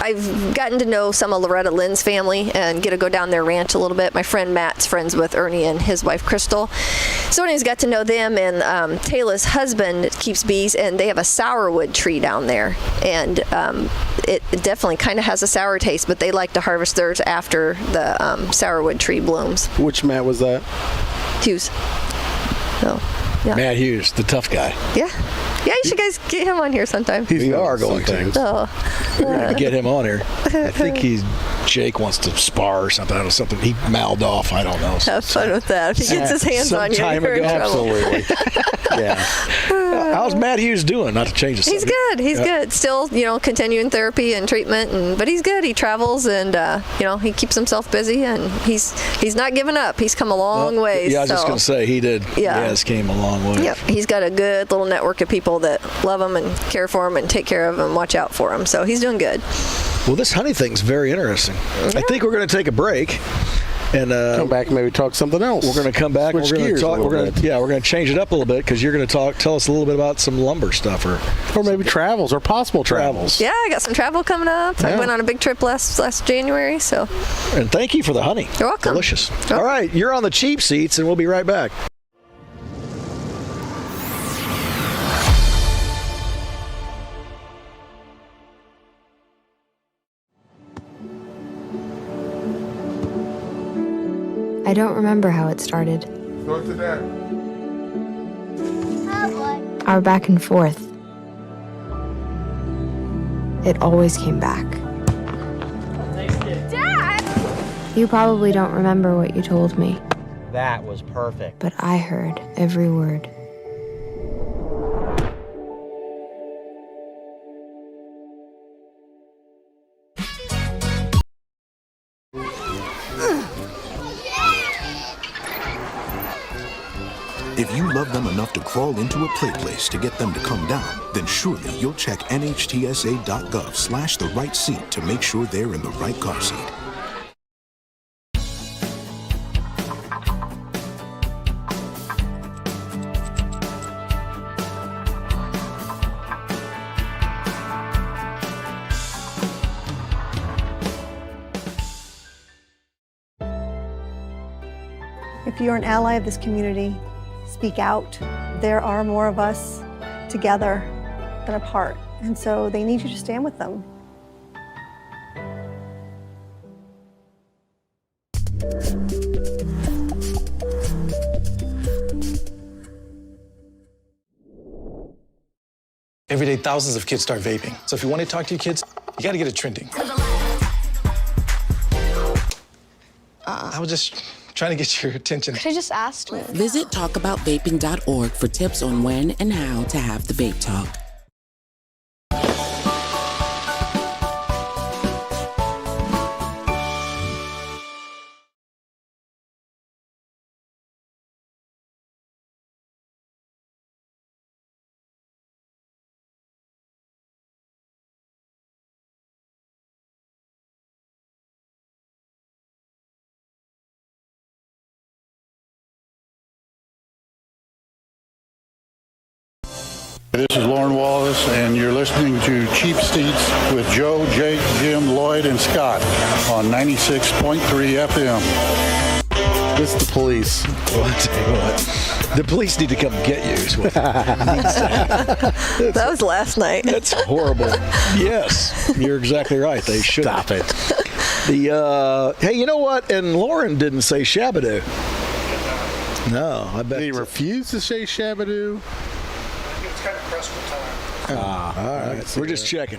Speaker 12: I've gotten to know some of Loretta Lynn's family and get to go down their ranch a little bit. My friend Matt's friends with Ernie and his wife Crystal. So anyways, got to know them, and Taylor's husband keeps bees, and they have a sourwood tree down there. And it definitely kind of has a sour taste, but they like to harvest theirs after the sourwood tree blooms.
Speaker 4: Which Matt was that?
Speaker 12: Hughes. So, yeah.
Speaker 2: Matt Hughes, the tough guy.
Speaker 12: Yeah. Yeah, you should guys get him on here sometime.
Speaker 2: We are going to.
Speaker 12: So,
Speaker 2: We're going to get him on here. I think he's Jake wants to spar or something. I don't know, something he mouthed off. I don't know.
Speaker 12: Have fun with that. If he gets his hands on you, you're in trouble.
Speaker 4: Absolutely. Yeah.
Speaker 2: How's Matt Hughes doing? Not to change the subject.
Speaker 12: He's good. Still, continuing therapy and treatment, but he's good. He travels and he keeps himself busy, and he's not giving up. He's come a long way.
Speaker 2: Yeah, I was just going to say he did.
Speaker 12: Yeah,
Speaker 2: he has came a long way.
Speaker 12: Yep, he's got a good little network of people that love him and care for him and take care of him and watch out for him. So he's doing good.
Speaker 2: Well, this honey thing's very interesting. Yeah. I think we're going to take a break. And
Speaker 4: come back and maybe talk something else.
Speaker 2: We're going to come back.
Speaker 4: Switch
Speaker 2: and we're going to talk.
Speaker 4: gears
Speaker 2: we're going to change it up a little bit because you're going to tell us a little bit about some lumber stuff
Speaker 4: or maybe travels or possible travels.
Speaker 12: Yeah, I got some travel coming up. Yeah. I went on a big trip last January. So.
Speaker 2: And thank you for the honey.
Speaker 12: You're welcome.
Speaker 2: Delicious. All right, you're on the cheap seats, and we'll be right back.
Speaker 13: I don't remember how it started.
Speaker 3: Go to that.
Speaker 13: Our back and forth. It always came back. Dad! You probably don't remember what you told me.
Speaker 14: That was perfect.
Speaker 13: But I heard every word.
Speaker 15: If you love them enough to crawl into a play place to get them to come down, then surely you'll check nhtsa.gov/the right seat to make sure they're in the right car seat.
Speaker 16: If you're an ally of this community, speak out. There are more of us together than apart, and so they need you to stand with them.
Speaker 17: Every day, thousands of kids start vaping. So if you want to talk to your kids, you got to get it trending. I was just trying to get your attention.
Speaker 18: Could I just ask?
Speaker 19: Visit talkaboutvaping.org for tips on when and how to have the vape talk.
Speaker 20: This is Lauren Wallace, and you're listening to Cheap Seats with Joe, Jake, Jim, Lloyd, and Scott on 96.3 FM.
Speaker 4: This is the police.
Speaker 2: Well, I tell you what, the police need to come get you. Is what
Speaker 12: that was last night.
Speaker 2: That's horrible. Yes, you're exactly right. They should
Speaker 4: stop it.
Speaker 2: Hey, you know what? And Lauren didn't say Shabadoo. No, I bet.
Speaker 4: Did he refuse to say Shabadoo?
Speaker 3: It's kind of pressed for time.
Speaker 2: All right. We're just checking.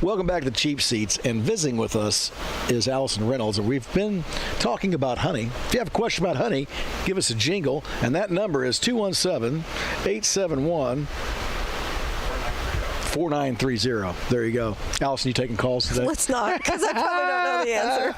Speaker 2: Welcome back to Cheap Seats, and visiting with us is Allison Reynolds, and we've been talking about honey. If you have a question about honey, give us a jingle, and that number is 217-871-4930. There you go. Allison, you taking calls today?
Speaker 12: Let's not, because I probably don't know the answer.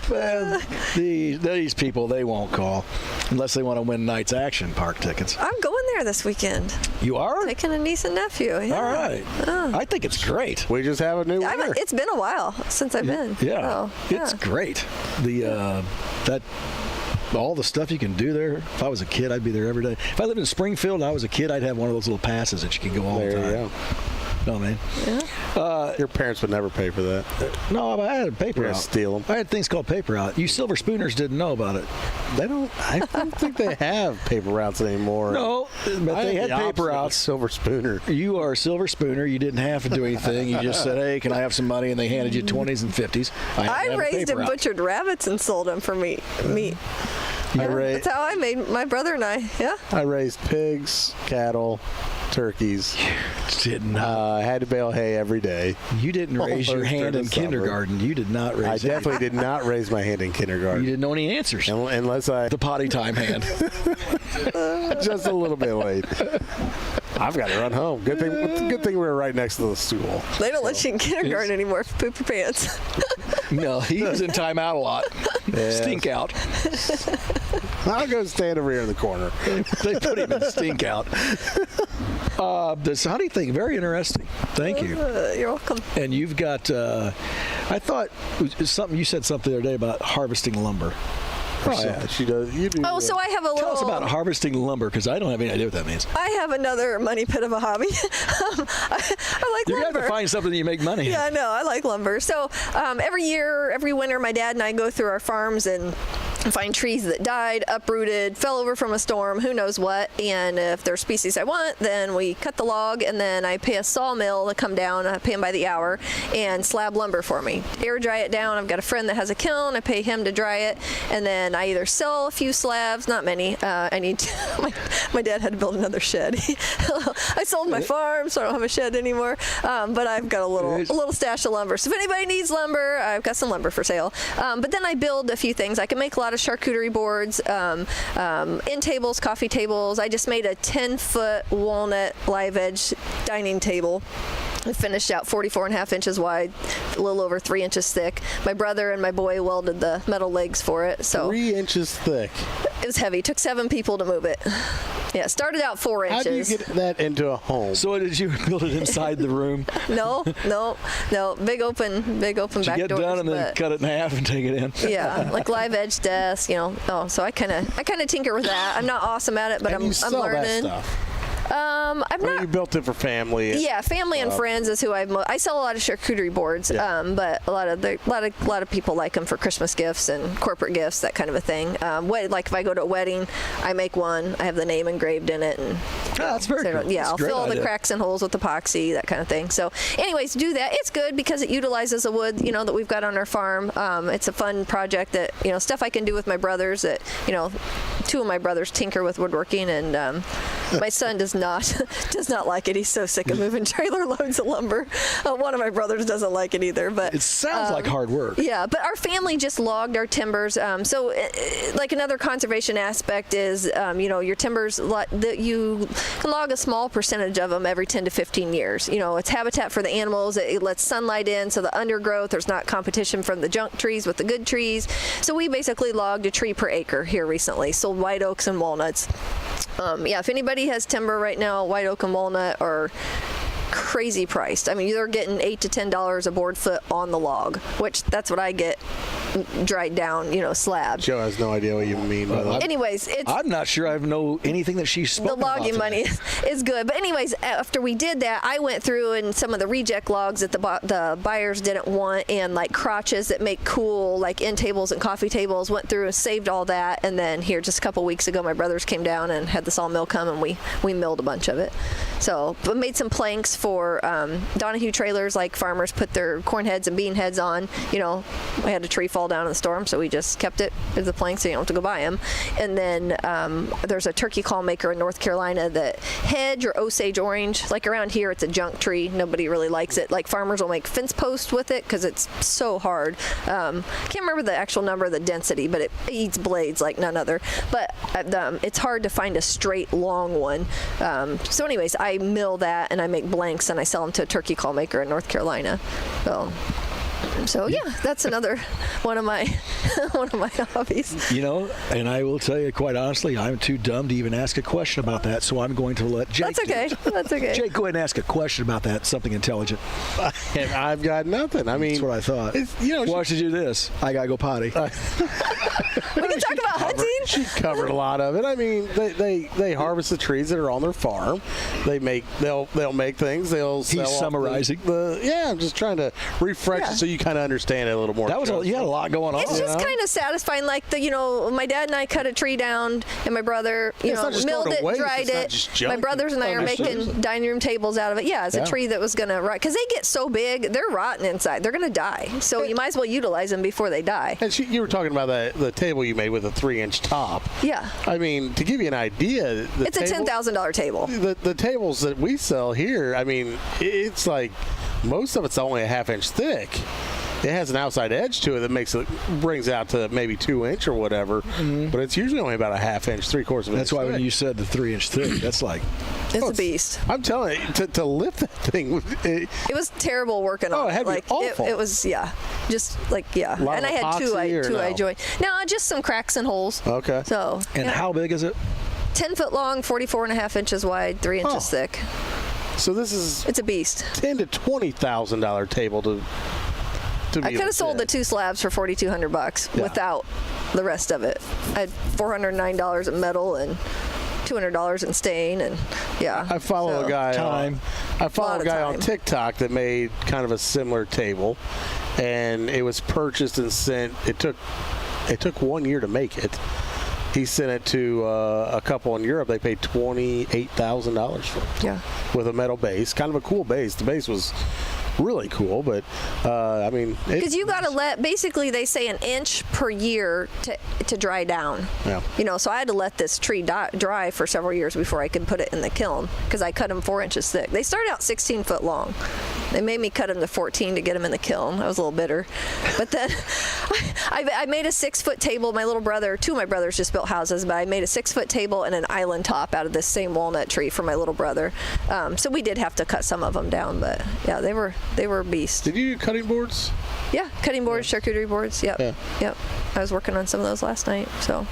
Speaker 2: Well, these people, they won't call unless they want to win night's action park tickets.
Speaker 12: I'm going there this weekend.
Speaker 2: You are?
Speaker 12: Taking a niece and nephew. Yeah.
Speaker 2: All right. I think it's great.
Speaker 4: We just have a new winner.
Speaker 12: It's been a while since I've been.
Speaker 2: Yeah. It's great. All the stuff you can do there. If I was a kid, I'd be there every day. If I lived in Springfield and I was a kid, I'd have one of those little passes that you can go all the time.
Speaker 4: There you go.
Speaker 2: No, man.
Speaker 12: Yeah.
Speaker 4: Your parents would never pay for that.
Speaker 2: No, I had paper out.
Speaker 4: Steal them.
Speaker 2: I had things called paper out. You silver spooners didn't know about it.
Speaker 4: I don't think they have paper routes anymore.
Speaker 2: No, but they had paper outs.
Speaker 4: Silver spooner.
Speaker 2: You are a silver spooner. You didn't have to do anything. You just said, "Hey, can I have some money?" And they handed you 20s and 50s.
Speaker 12: I raised and butchered rabbits and sold them for meat. That's how I made my brother and I. Yeah.
Speaker 4: I raised pigs, cattle, turkeys.
Speaker 2: Didn't
Speaker 4: I had to bale hay every day.
Speaker 2: You didn't raise your hand in kindergarten. You did not raise.
Speaker 4: I definitely did not raise my hand in kindergarten.
Speaker 2: You didn't know any answers
Speaker 4: unless
Speaker 2: the potty time hand.
Speaker 4: Just a little bit late. I've got to run home. Good thing we were right next to the school.
Speaker 12: They don't let you in kindergarten anymore if you poop your pants.
Speaker 2: No, he was in timeout a lot.
Speaker 4: Yes.
Speaker 2: Stink out.
Speaker 4: I'll go stand over here in the corner.
Speaker 2: They put him in stink out. This honey thing, very interesting. Thank you.
Speaker 12: You're welcome.
Speaker 2: And you've got, I thought, you said something the other day about harvesting lumber.
Speaker 4: Oh, yeah, she does. You do.
Speaker 12: So I have a little.
Speaker 2: Tell us about harvesting lumber, because I don't have any idea what that means.
Speaker 12: I have another money pit of a hobby. I like
Speaker 2: You're
Speaker 12: lumber.
Speaker 2: going to have to find something that you make money in.
Speaker 12: Yeah, I know. I like lumber. So every winter, my dad and I go through our farms and find trees that died, uprooted, fell over from a storm, who knows what. And if there's species I want, then we cut the log, and then I pay a sawmill to come down. I pay him by the hour and slab lumber for me. Air dry it down. I've got a friend that has a kiln. I pay him to dry it, and then I either sell a few slabs, not many. I need my dad had to build another shed. I sold my farm, so I don't have a shed anymore. But I've got a little stash of lumber. So if anybody needs lumber, I've got some lumber for sale. But then I build a few things. I can make a lot of charcuterie boards, end tables, coffee tables. I just made a 10-foot walnut live edge dining table. I finished out 44.5 inches wide, a little over 3 inches thick. My brother and my boy welded the metal legs for it. So
Speaker 4: 3 inches thick.
Speaker 12: It was heavy. It took 7 people to move it. Yeah, it started out 4 inches.
Speaker 4: How do you get that into a home?
Speaker 2: So did you build it inside the room?
Speaker 12: No. Big open back doors.
Speaker 2: Did you get done and then cut it in half and take it in?
Speaker 12: Yeah, like live edge desk, so I kind of tinker with that. I'm not awesome at it, but I'm learning.
Speaker 4: That stuff.
Speaker 12: I'm not.
Speaker 4: You built it for family.
Speaker 12: Yeah, family and friends is who I sell a lot of charcuterie boards, but a lot of people like them for Christmas gifts and corporate gifts, that kind of a thing. Like if I go to a wedding, I make one. I have the name engraved in it, and
Speaker 2: that's very cool.
Speaker 12: Yeah, I'll fill all the cracks and holes with epoxy, that kind of thing. So, anyways, do that. It's good because it utilizes the wood, that we've got on our farm. It's a fun project that stuff I can do with my brothers. That 2 of my brothers tinker with woodworking, and my son does not like it. He's so sick of moving trailer loads of lumber. One of my brothers doesn't like it either. But
Speaker 2: it sounds like hard work.
Speaker 12: Yeah, but our family just logged our timbers. So, like another conservation aspect is, your timbers, you can log a small percentage of them every 10 to 15 years. It's habitat for the animals. It lets sunlight in, so the undergrowth, there's not competition from the junk trees with the good trees. So we basically logged a tree per acre here recently. Sold white oaks and walnuts. If anybody has timber right now, white oak and walnut are crazy priced. I mean, they're getting $8 to $10 a board foot on the log, which that's what I get dried down, slab.
Speaker 4: Joe has no idea what you mean by that.
Speaker 12: Anyways,
Speaker 2: I'm not sure I know anything that she's spoken about.
Speaker 12: The logging money is good. But anyways, after we did that, I went through and some of the reject logs that the buyers didn't want, and like crotches that make cool like end tables and coffee tables, went through and saved all that. And then here just a couple weeks ago, my brothers came down and had the sawmill come, and we milled a bunch of it. So, but made some planks for Donahue trailers, like farmers put their corn heads and bean heads on. I had a tree fall down in the storm, so we just kept it as a plank so you don't have to go buy them. And then there's a turkey call maker in North Carolina that hedge or Osage orange. Like around here, it's a junk tree. Nobody really likes it. Like farmers will make fence posts with it because it's so hard. Can't remember the actual number of the density, but it eats blades like none other. But it's hard to find a straight long one. So anyways, I mill that and I make blanks and I sell them to a turkey call maker in North Carolina. So yeah, that's another one of my hobbies.
Speaker 2: And I will tell you quite honestly, I'm too dumb to even ask a question about that, so I'm going to let Jake.
Speaker 12: That's okay.
Speaker 2: Jake, go ahead and ask a question about that, something intelligent.
Speaker 4: I've got nothing. I mean,
Speaker 2: that's what I thought. Why should you do this? I gotta go potty.
Speaker 12: We can talk about hunting.
Speaker 4: She covered a lot of it. I mean, they harvest the trees that are on their farm. They'll make things. They'll sell.
Speaker 2: He's summarizing.
Speaker 4: I'm just trying to refresh it so you kind kind of understand it a little more.
Speaker 2: You had a lot going on.
Speaker 12: It's just kind of satisfying. Like my dad and I cut a tree down, and my brother, milled it, dried it. My brothers and I are making dining room tables out of it. Yeah, it's a tree that was going to rot because they get so big, they're rotten inside. They're going to die. So you might as well utilize them before they die.
Speaker 4: And you were talking about the table you made with a 3-inch top.
Speaker 12: Yeah.
Speaker 4: I mean, to give you an idea,
Speaker 12: it's a $10,000 table.
Speaker 4: The tables that we sell here, I mean, it's like most of it's only a 1/2 inch thick. It has an outside edge to it that brings out to maybe 2 inch or whatever, but it's usually only about a 1/2 inch, 3/4 inch.
Speaker 2: That's why when you said the 3-inch thick, that's like
Speaker 12: it's a beast.
Speaker 4: I'm telling you, to lift that thing,
Speaker 12: it was terrible working on.
Speaker 4: It had to be awful.
Speaker 12: It was just like and I had two I joined. No, just some cracks and holes.
Speaker 4: Okay.
Speaker 12: So
Speaker 2: how big is it?
Speaker 12: 10 foot long, 44.5 inches wide, 3 inches thick.
Speaker 4: So it's
Speaker 12: a beast.
Speaker 4: $10,000 to $20,000 table to
Speaker 12: I could have sold the 2 slabs for $4,200 without the rest of it. I had $409 in metal and $200 in stain, and
Speaker 4: I follow a guy. I follow a guy on TikTok that made kind of a similar table, and it was purchased and sent. It took 1 year to make it. He sent it to a couple in Europe. They paid $28,000 for it.
Speaker 12: Yeah,
Speaker 4: with a metal base, kind of a cool base. The base was really cool, but I mean,
Speaker 12: because you got to basically they say 1 inch per year to dry down.
Speaker 4: Yeah.
Speaker 12: So I had to let this tree dry for several years before I could put it in the kiln because I cut them 4 inches thick. They started out 16 foot long. They made me cut them to 14 to get them in the kiln. I was a little bitter, but then I made a 6-foot table. My little brother, 2 of my brothers just built houses, but I made a 6-foot table and an island top out of this same walnut tree for my little brother. So we did have to cut some of them down, but yeah, they were beasts.
Speaker 4: Did you do cutting boards?
Speaker 12: Yeah, cutting boards, charcuterie boards. Yep.
Speaker 4: Yeah.
Speaker 12: Yep. I was working on some of those last night. So.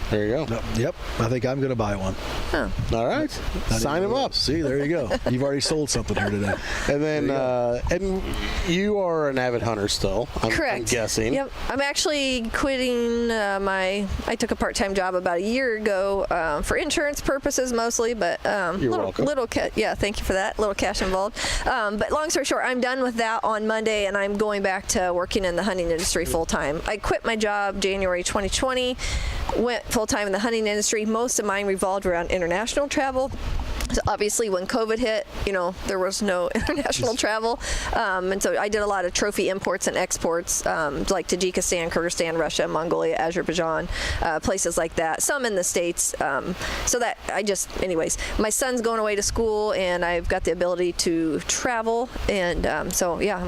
Speaker 4: There you go.
Speaker 2: Yep. I think I'm going to buy one.
Speaker 12: Oh.
Speaker 4: All right. Sign him up.
Speaker 2: See, there you go. You've already sold something here today.
Speaker 4: And then, and you are an avid hunter still.
Speaker 12: Correct.
Speaker 4: I'm guessing.
Speaker 12: Yep. I'm actually quitting I took a part-time job about a year ago for insurance purposes mostly, but
Speaker 4: You're welcome.
Speaker 12: Thank you for that. Little cash involved. But long story short, I'm done with that on Monday, and I'm going back to working in the hunting industry full-time. I quit my job January 2020, went full-time in the hunting industry. Most of mine revolved around international travel. So obviously when COVID hit, there was no international travel. And so I did a lot of trophy imports and exports, like Tajikistan, Kyrgyzstan, Russia, Mongolia, Azerbaijan, places like that. Some in the States. So that anyways, my son's going away to school and I've got the ability to travel. And I'm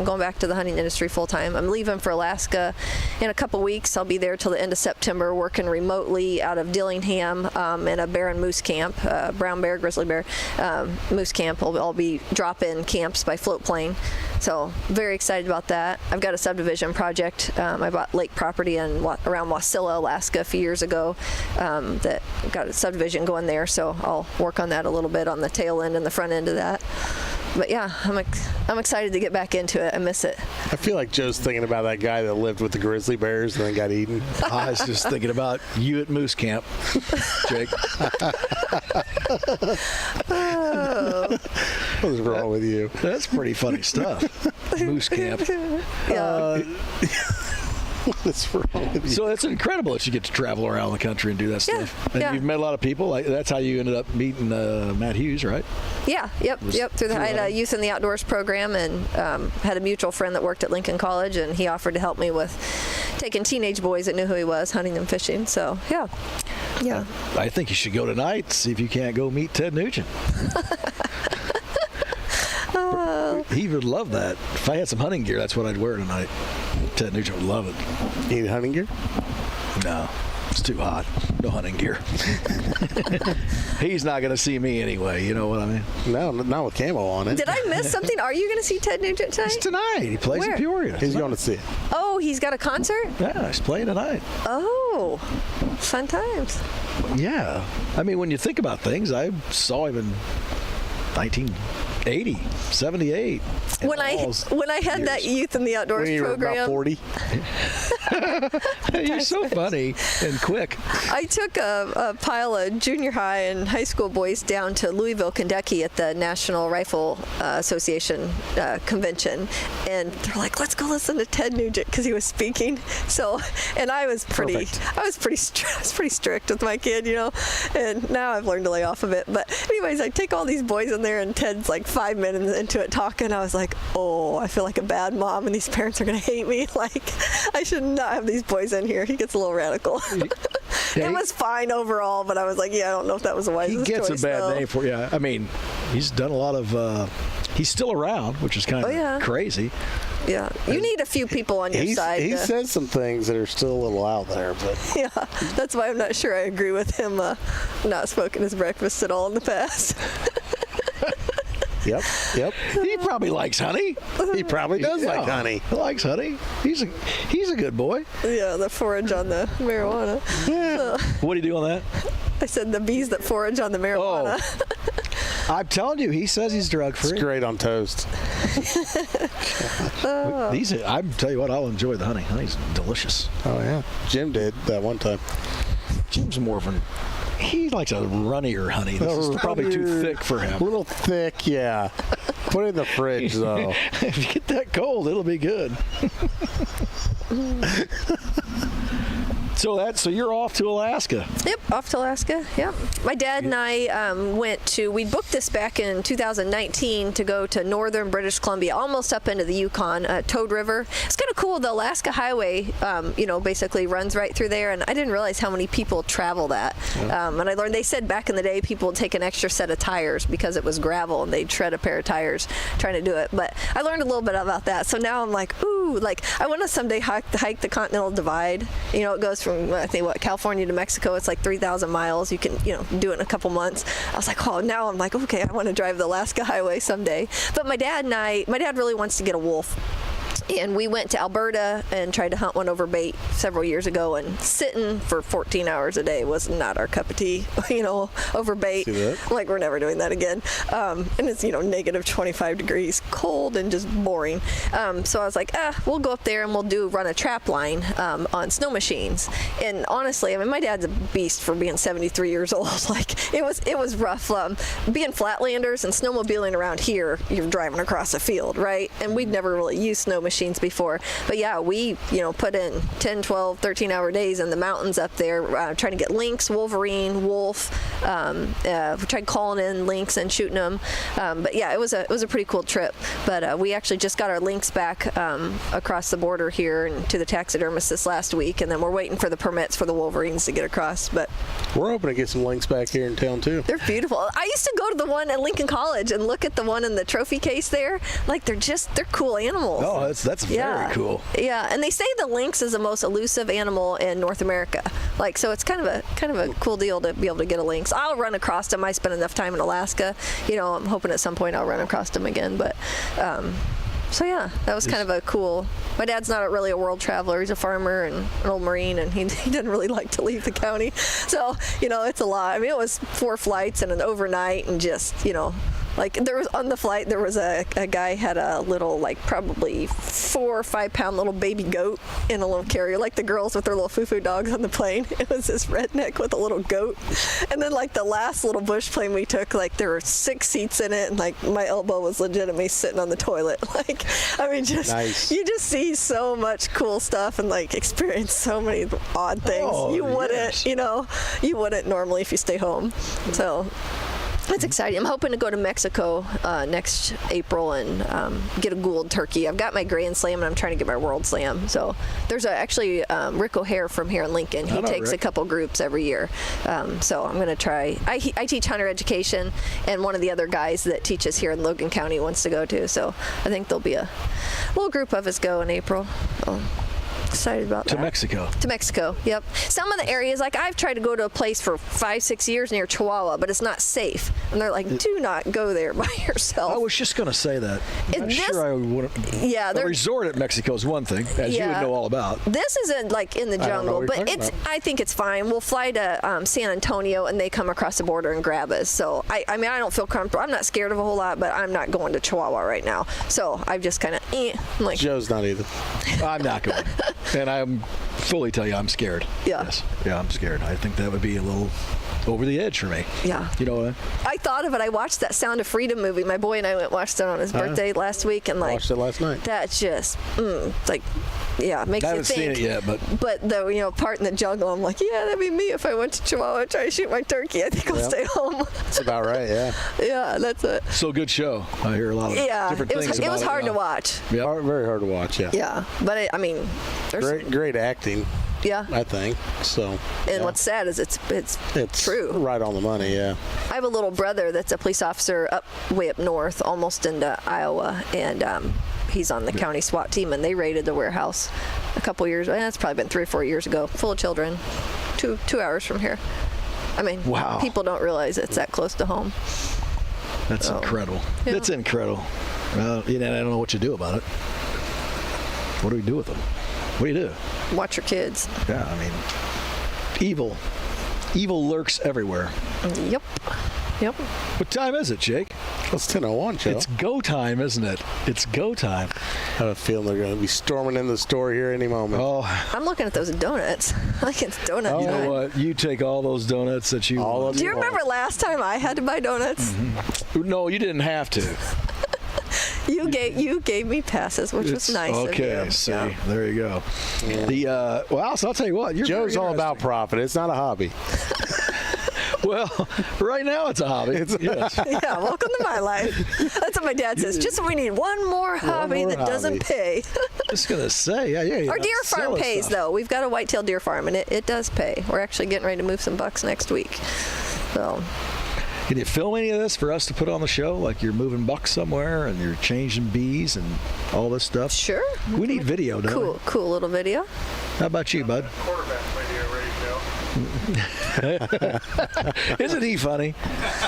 Speaker 12: going back to the hunting industry full time. I'm leaving for Alaska in a couple weeks. I'll be there till the end of September, working remotely out of Dillingham in a bear and moose camp, brown bear, grizzly bear. Moose camp. I'll be drop-in camps by float plane. So very excited about that. I've got a subdivision project. I bought lake property around Wasilla, Alaska a few years ago that got a subdivision going there. So I'll work on that a little bit on the tail end and the front end of that. But yeah, I'm excited to get back into it. I miss it.
Speaker 4: I feel like Joe's thinking about that guy that lived with the grizzly bears and then got eaten.
Speaker 2: I was just thinking about you at Moose Camp, Jake.
Speaker 4: What's wrong with you?
Speaker 2: That's pretty funny stuff. Moose Camp.
Speaker 12: Yeah.
Speaker 4: What's wrong with you?
Speaker 2: So it's incredible that you get to travel around the country and do that stuff. And you've met a lot of people. That's how you ended up meeting Matt Hughes, right?
Speaker 12: Yeah. Yep. I had a Youth in the Outdoors program and had a mutual friend that worked at Lincoln College, and he offered to help me with taking teenage boys that knew who he was, hunting and fishing. So, yeah.
Speaker 2: I think you should go tonight, see if you can't go meet Ted Nugent. He would love that. If I had some hunting gear, that's what I'd wear tonight. Ted Nugent would love it.
Speaker 4: You need hunting gear?
Speaker 2: No. It's too hot. No hunting gear. He's not going to see me anyway. You know what I mean?
Speaker 4: No, not with camo on it.
Speaker 12: Did I miss something? Are you going to see Ted Nugent tonight?
Speaker 2: It's tonight. He plays in Peoria.
Speaker 4: He's going to see it.
Speaker 12: Oh, he's got a concert?
Speaker 2: Yeah, he's playing tonight.
Speaker 12: Oh, fun times.
Speaker 2: Yeah. I mean, when you think about things, I saw him in 1980, 78.
Speaker 12: When I had that Youth in the Outdoors
Speaker 4: when you
Speaker 12: program.
Speaker 4: were about 40?
Speaker 2: You're so funny and quick.
Speaker 12: I took a pile of junior high and high school boys down to Louisville, Kentucky at the National Rifle Association convention, and they're like, "Let's go listen to Ted Nugent," because he was speaking. So, and I was pretty strict with my kid, and now I've learned to lay off of it. But anyways, I take all these boys in there, and Ted's like 5 minutes into it talking. I was like, "Oh, I feel like a bad mom, and these parents are gonna hate me. Like, I should not have these boys in here." He gets a little radical. It was fine overall, but I was like, I don't know if that was the wisest choice.
Speaker 2: He gets a bad name for you. I mean, he's done a lot of. He's still around, which is kind of crazy.
Speaker 12: Yeah, you need a few people on your side.
Speaker 4: He says some things that are still a little out there, but
Speaker 12: yeah, that's why I'm not sure I agree with him not smoking his breakfast at all in the past.
Speaker 4: Yep.
Speaker 2: He probably likes honey.
Speaker 4: He probably does like honey.
Speaker 2: He likes honey. He's a good boy.
Speaker 12: Yeah, the forage on the marijuana.
Speaker 2: Yeah. What do you do on that?
Speaker 12: I said the bees that forage on the marijuana.
Speaker 2: Oh. I'm telling you, he says he's drug-free.
Speaker 4: It's great on toast.
Speaker 2: I'm tell you what, I'll enjoy the honey. Honey's delicious.
Speaker 4: Oh yeah, Jim did that one time.
Speaker 2: Jim's more of he likes a runnier honey. This is probably too thick for him.
Speaker 4: A little thick, yeah. Put it in the fridge, though.
Speaker 2: If you get that cold, it'll be good. So you're off to Alaska.
Speaker 12: Yep, off to Alaska. Yep. My dad and I we booked this back in 2019 to go to northern British Columbia, almost up into the Yukon, Toad River. It's kind of cool. The Alaska Highway, basically runs right through there, and I didn't realize how many people travel that. Yeah. And I learned, they said back in the day, people would take an extra set of tires because it was gravel, and they'd shred a pair of tires trying to do it. But I learned a little bit about that. So now I'm like, ooh, I want to someday hike the Continental Divide. It goes from California to Mexico. It's like 3,000 miles. You can do it in a couple months. I was like, now I'm like, okay, I want to drive the Alaska Highway someday. But my dad really wants to get a wolf. And we went to Alberta and tried to hunt one over bait several years ago, and sitting for 14 hours a day was not our cup of tea, over bait. Like, we're never doing that again. And it's, negative 25 degrees, cold and just boring. So I was like, we'll go up there and we'll run a trap line on snow machines. And honestly, my dad's a beast for being 73 years old. Like, it was rough. Being flatlanders and snowmobiling around here, you're driving across a field, right? And we'd never really used snow machines before, but yeah, we put in 10, 12, 13-hour days in the mountains up there, trying to get lynx, wolverine, wolf. We tried calling in lynx and shooting them, but yeah, it was a pretty cool trip. But we actually just got our lynx back across the border here and to the taxidermist this last week, and then we're waiting for the permits for the wolverines to get across. But
Speaker 4: we're hoping to get some lynx back here in town too.
Speaker 12: They're beautiful. I used to go to the one at Lincoln College and look at the one in the trophy case there. Like, they're cool animals.
Speaker 2: Oh, that's very cool.
Speaker 12: Yeah, and they say the lynx is the most elusive animal in North America. Like, so it's kind of a cool deal to be able to get a lynx. I'll run across them. I spent enough time in Alaska. I'm hoping at some point I'll run across them again. But so yeah, that was kind of a cool. My dad's not really a world traveler. He's a farmer and an old Marine, and he doesn't really like to leave the county. So it's a lot. It was 4 flights and an overnight, and just like, there was on the flight, there was a guy had a little, like, probably 4 or 5 pound little baby goat in a little carrier, like the girls with their little foo-foo dogs on the plane. It was this redneck with a little goat. And then, like, the last little bush plane we took, like, there were 6 seats in it, and, like, my elbow was legitimately sitting on the toilet. Like, just nice. You just see so much cool stuff and, like, experience so many odd things. You wouldn't normally if you stay home. So it's exciting. I'm hoping to go to Mexico next April and get a Gould turkey. I've got my Grand Slam, and I'm trying to get my World Slam. So there's actually Rick O'Hare from here in Lincoln. He takes a couple groups every year. So I'm going to try. I teach hunter education, and one of the other guys that teaches here in Logan County wants to go too. So I think there'll be a little group of us go in April. Excited about that.
Speaker 2: To Mexico,
Speaker 12: yep. Some of the areas, like, I've tried to go to a place for 5-6 years near Chihuahua, but it's not safe, and they're like, do not go there by yourself.
Speaker 2: I was just going to say that. I'm sure I would. Yeah, a resort at Mexico is one thing, as you would know all about.
Speaker 12: This isn't like in the jungle, but I think it's fine. We'll fly to San Antonio, and they come across the border and grab us. So I don't feel comfortable. I'm not scared of a whole lot, but I'm not going to Chihuahua right now. So I've just kind of like.
Speaker 4: Joe's not either.
Speaker 2: I'm not going. And I'm fully tell you, I'm scared.
Speaker 12: Yeah.
Speaker 2: Yes. Yeah, I'm scared. I think that would be a little over the edge for me.
Speaker 12: Yeah.
Speaker 2: You know what?
Speaker 12: I thought of it. I watched that Sound of Freedom movie. My boy and I went and watched it on his birthday last week, and
Speaker 4: watched it last night.
Speaker 12: That just like, yeah, makes you think.
Speaker 2: I haven't seen it yet,
Speaker 12: but the part in the jungle, I'm like, yeah, that'd be me if I went to Chihuahua and tried to shoot my turkey. I think I'll stay home.
Speaker 4: That's about right. Yeah.
Speaker 12: Yeah, that's it.
Speaker 2: So good show. I hear a lot of different things about it.
Speaker 12: It was hard to watch.
Speaker 4: Yeah, very hard to watch. Yeah.
Speaker 12: Yeah, but
Speaker 4: great acting.
Speaker 12: Yeah,
Speaker 4: I think so.
Speaker 12: And what's sad is it's true.
Speaker 4: Right on the money. Yeah.
Speaker 12: I have a little brother that's a police officer way up north, almost into Iowa, and he's on the county SWAT team, and they raided the warehouse a couple years. It's probably been 3 or 4 years ago, full of children, 2 hours from here. I mean,
Speaker 2: wow.
Speaker 12: People don't realize it's that close to home.
Speaker 2: That's incredible.
Speaker 12: Yeah.
Speaker 2: That's incredible. I don't know what you do about it. What do we do with them? What do you do?
Speaker 12: Watch your kids.
Speaker 2: Yeah, I mean, evil lurks everywhere.
Speaker 12: Yep.
Speaker 2: What time is it, Jake?
Speaker 4: It's 10:01, Joe.
Speaker 2: It's go time, isn't it? It's go time.
Speaker 4: I have a feeling they're going to be storming in the store here any moment.
Speaker 2: Oh,
Speaker 12: I'm looking at those donuts. Like it's donut
Speaker 2: you
Speaker 12: time.
Speaker 2: know what? You take all those donuts that you want.
Speaker 12: Do you remember last time I had to buy donuts?
Speaker 2: Mm-hmm. No, you didn't have to.
Speaker 12: You gave me passes, which was nice.
Speaker 2: Okay,
Speaker 12: of you.
Speaker 2: see,
Speaker 12: Yeah.
Speaker 2: there you go. Yeah. So I'll tell you what.
Speaker 4: Joe's all about profit. It's not a hobby.
Speaker 2: Well, right now it's a hobby. Yes.
Speaker 12: Yeah, welcome to my life. That's what my dad says. Just we need one more hobby that doesn't pay.
Speaker 2: Just gonna say, yeah.
Speaker 12: Our deer farm pays though. We've got a whitetail deer farm, and it does pay. We're actually getting ready to move some bucks next week. So.
Speaker 2: Can you film any of this for us to put on the show? Like you're moving bucks somewhere and you're changing bees and all this stuff?
Speaker 12: Sure.
Speaker 2: We need video, don't we?
Speaker 12: Cool little video.
Speaker 2: How about you, bud?
Speaker 3: Quarterback video ready to go.
Speaker 2: Isn't he funny?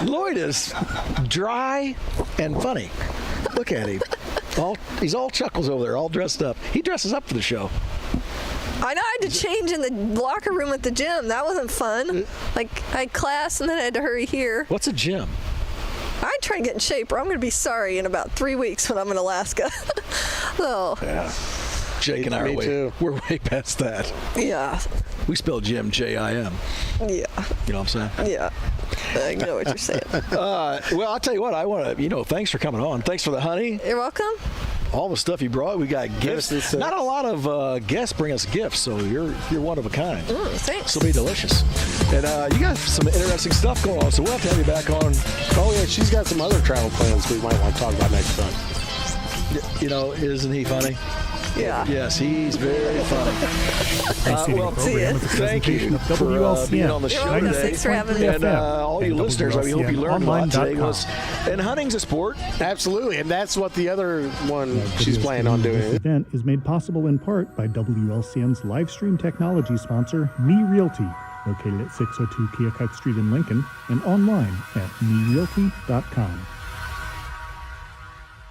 Speaker 2: Lloyd is dry and funny. Look at him. He's all chuckles over there, all dressed up. He dresses up for the show.
Speaker 12: I know I had to change in the locker room at the gym. That wasn't fun. Like, I had class and then I had to hurry here.
Speaker 2: What's a gym?
Speaker 12: I try to get in shape or I'm going to be sorry in about 3 weeks when I'm in Alaska. So.
Speaker 2: Yeah. Jake and I are we're way past that.
Speaker 12: Yeah.
Speaker 2: We spell Jim, J-I-M.
Speaker 12: Yeah.
Speaker 2: You know what I'm saying?
Speaker 12: Yeah. I know what you're saying.
Speaker 2: Well, I'll tell you what. I want to, thanks for coming on. Thanks for the honey.
Speaker 12: You're welcome.
Speaker 2: All the stuff you brought. We got gifts. Not a lot of guests bring us gifts, so you're one of a kind.
Speaker 12: Thanks.
Speaker 2: This will be delicious. And you got some interesting stuff going on, so we'll have to have you back on.
Speaker 4: Oh, yeah, she's got some other travel plans we might want to talk about next time.
Speaker 2: Isn't he funny?
Speaker 12: Yeah.
Speaker 2: Yes, he's very funny. Well, thank you for being on the show today.
Speaker 12: Thanks for having me.
Speaker 2: And all you listeners, we hope you learned a lot today. And hunting's a sport.
Speaker 4: Absolutely, and that's what the other one she's planning on doing.
Speaker 1: This event is made possible in part by WLCN's live stream technology sponsor, Me Realty, located at 602 Keokuk Street in Lincoln, and online at merealty.com.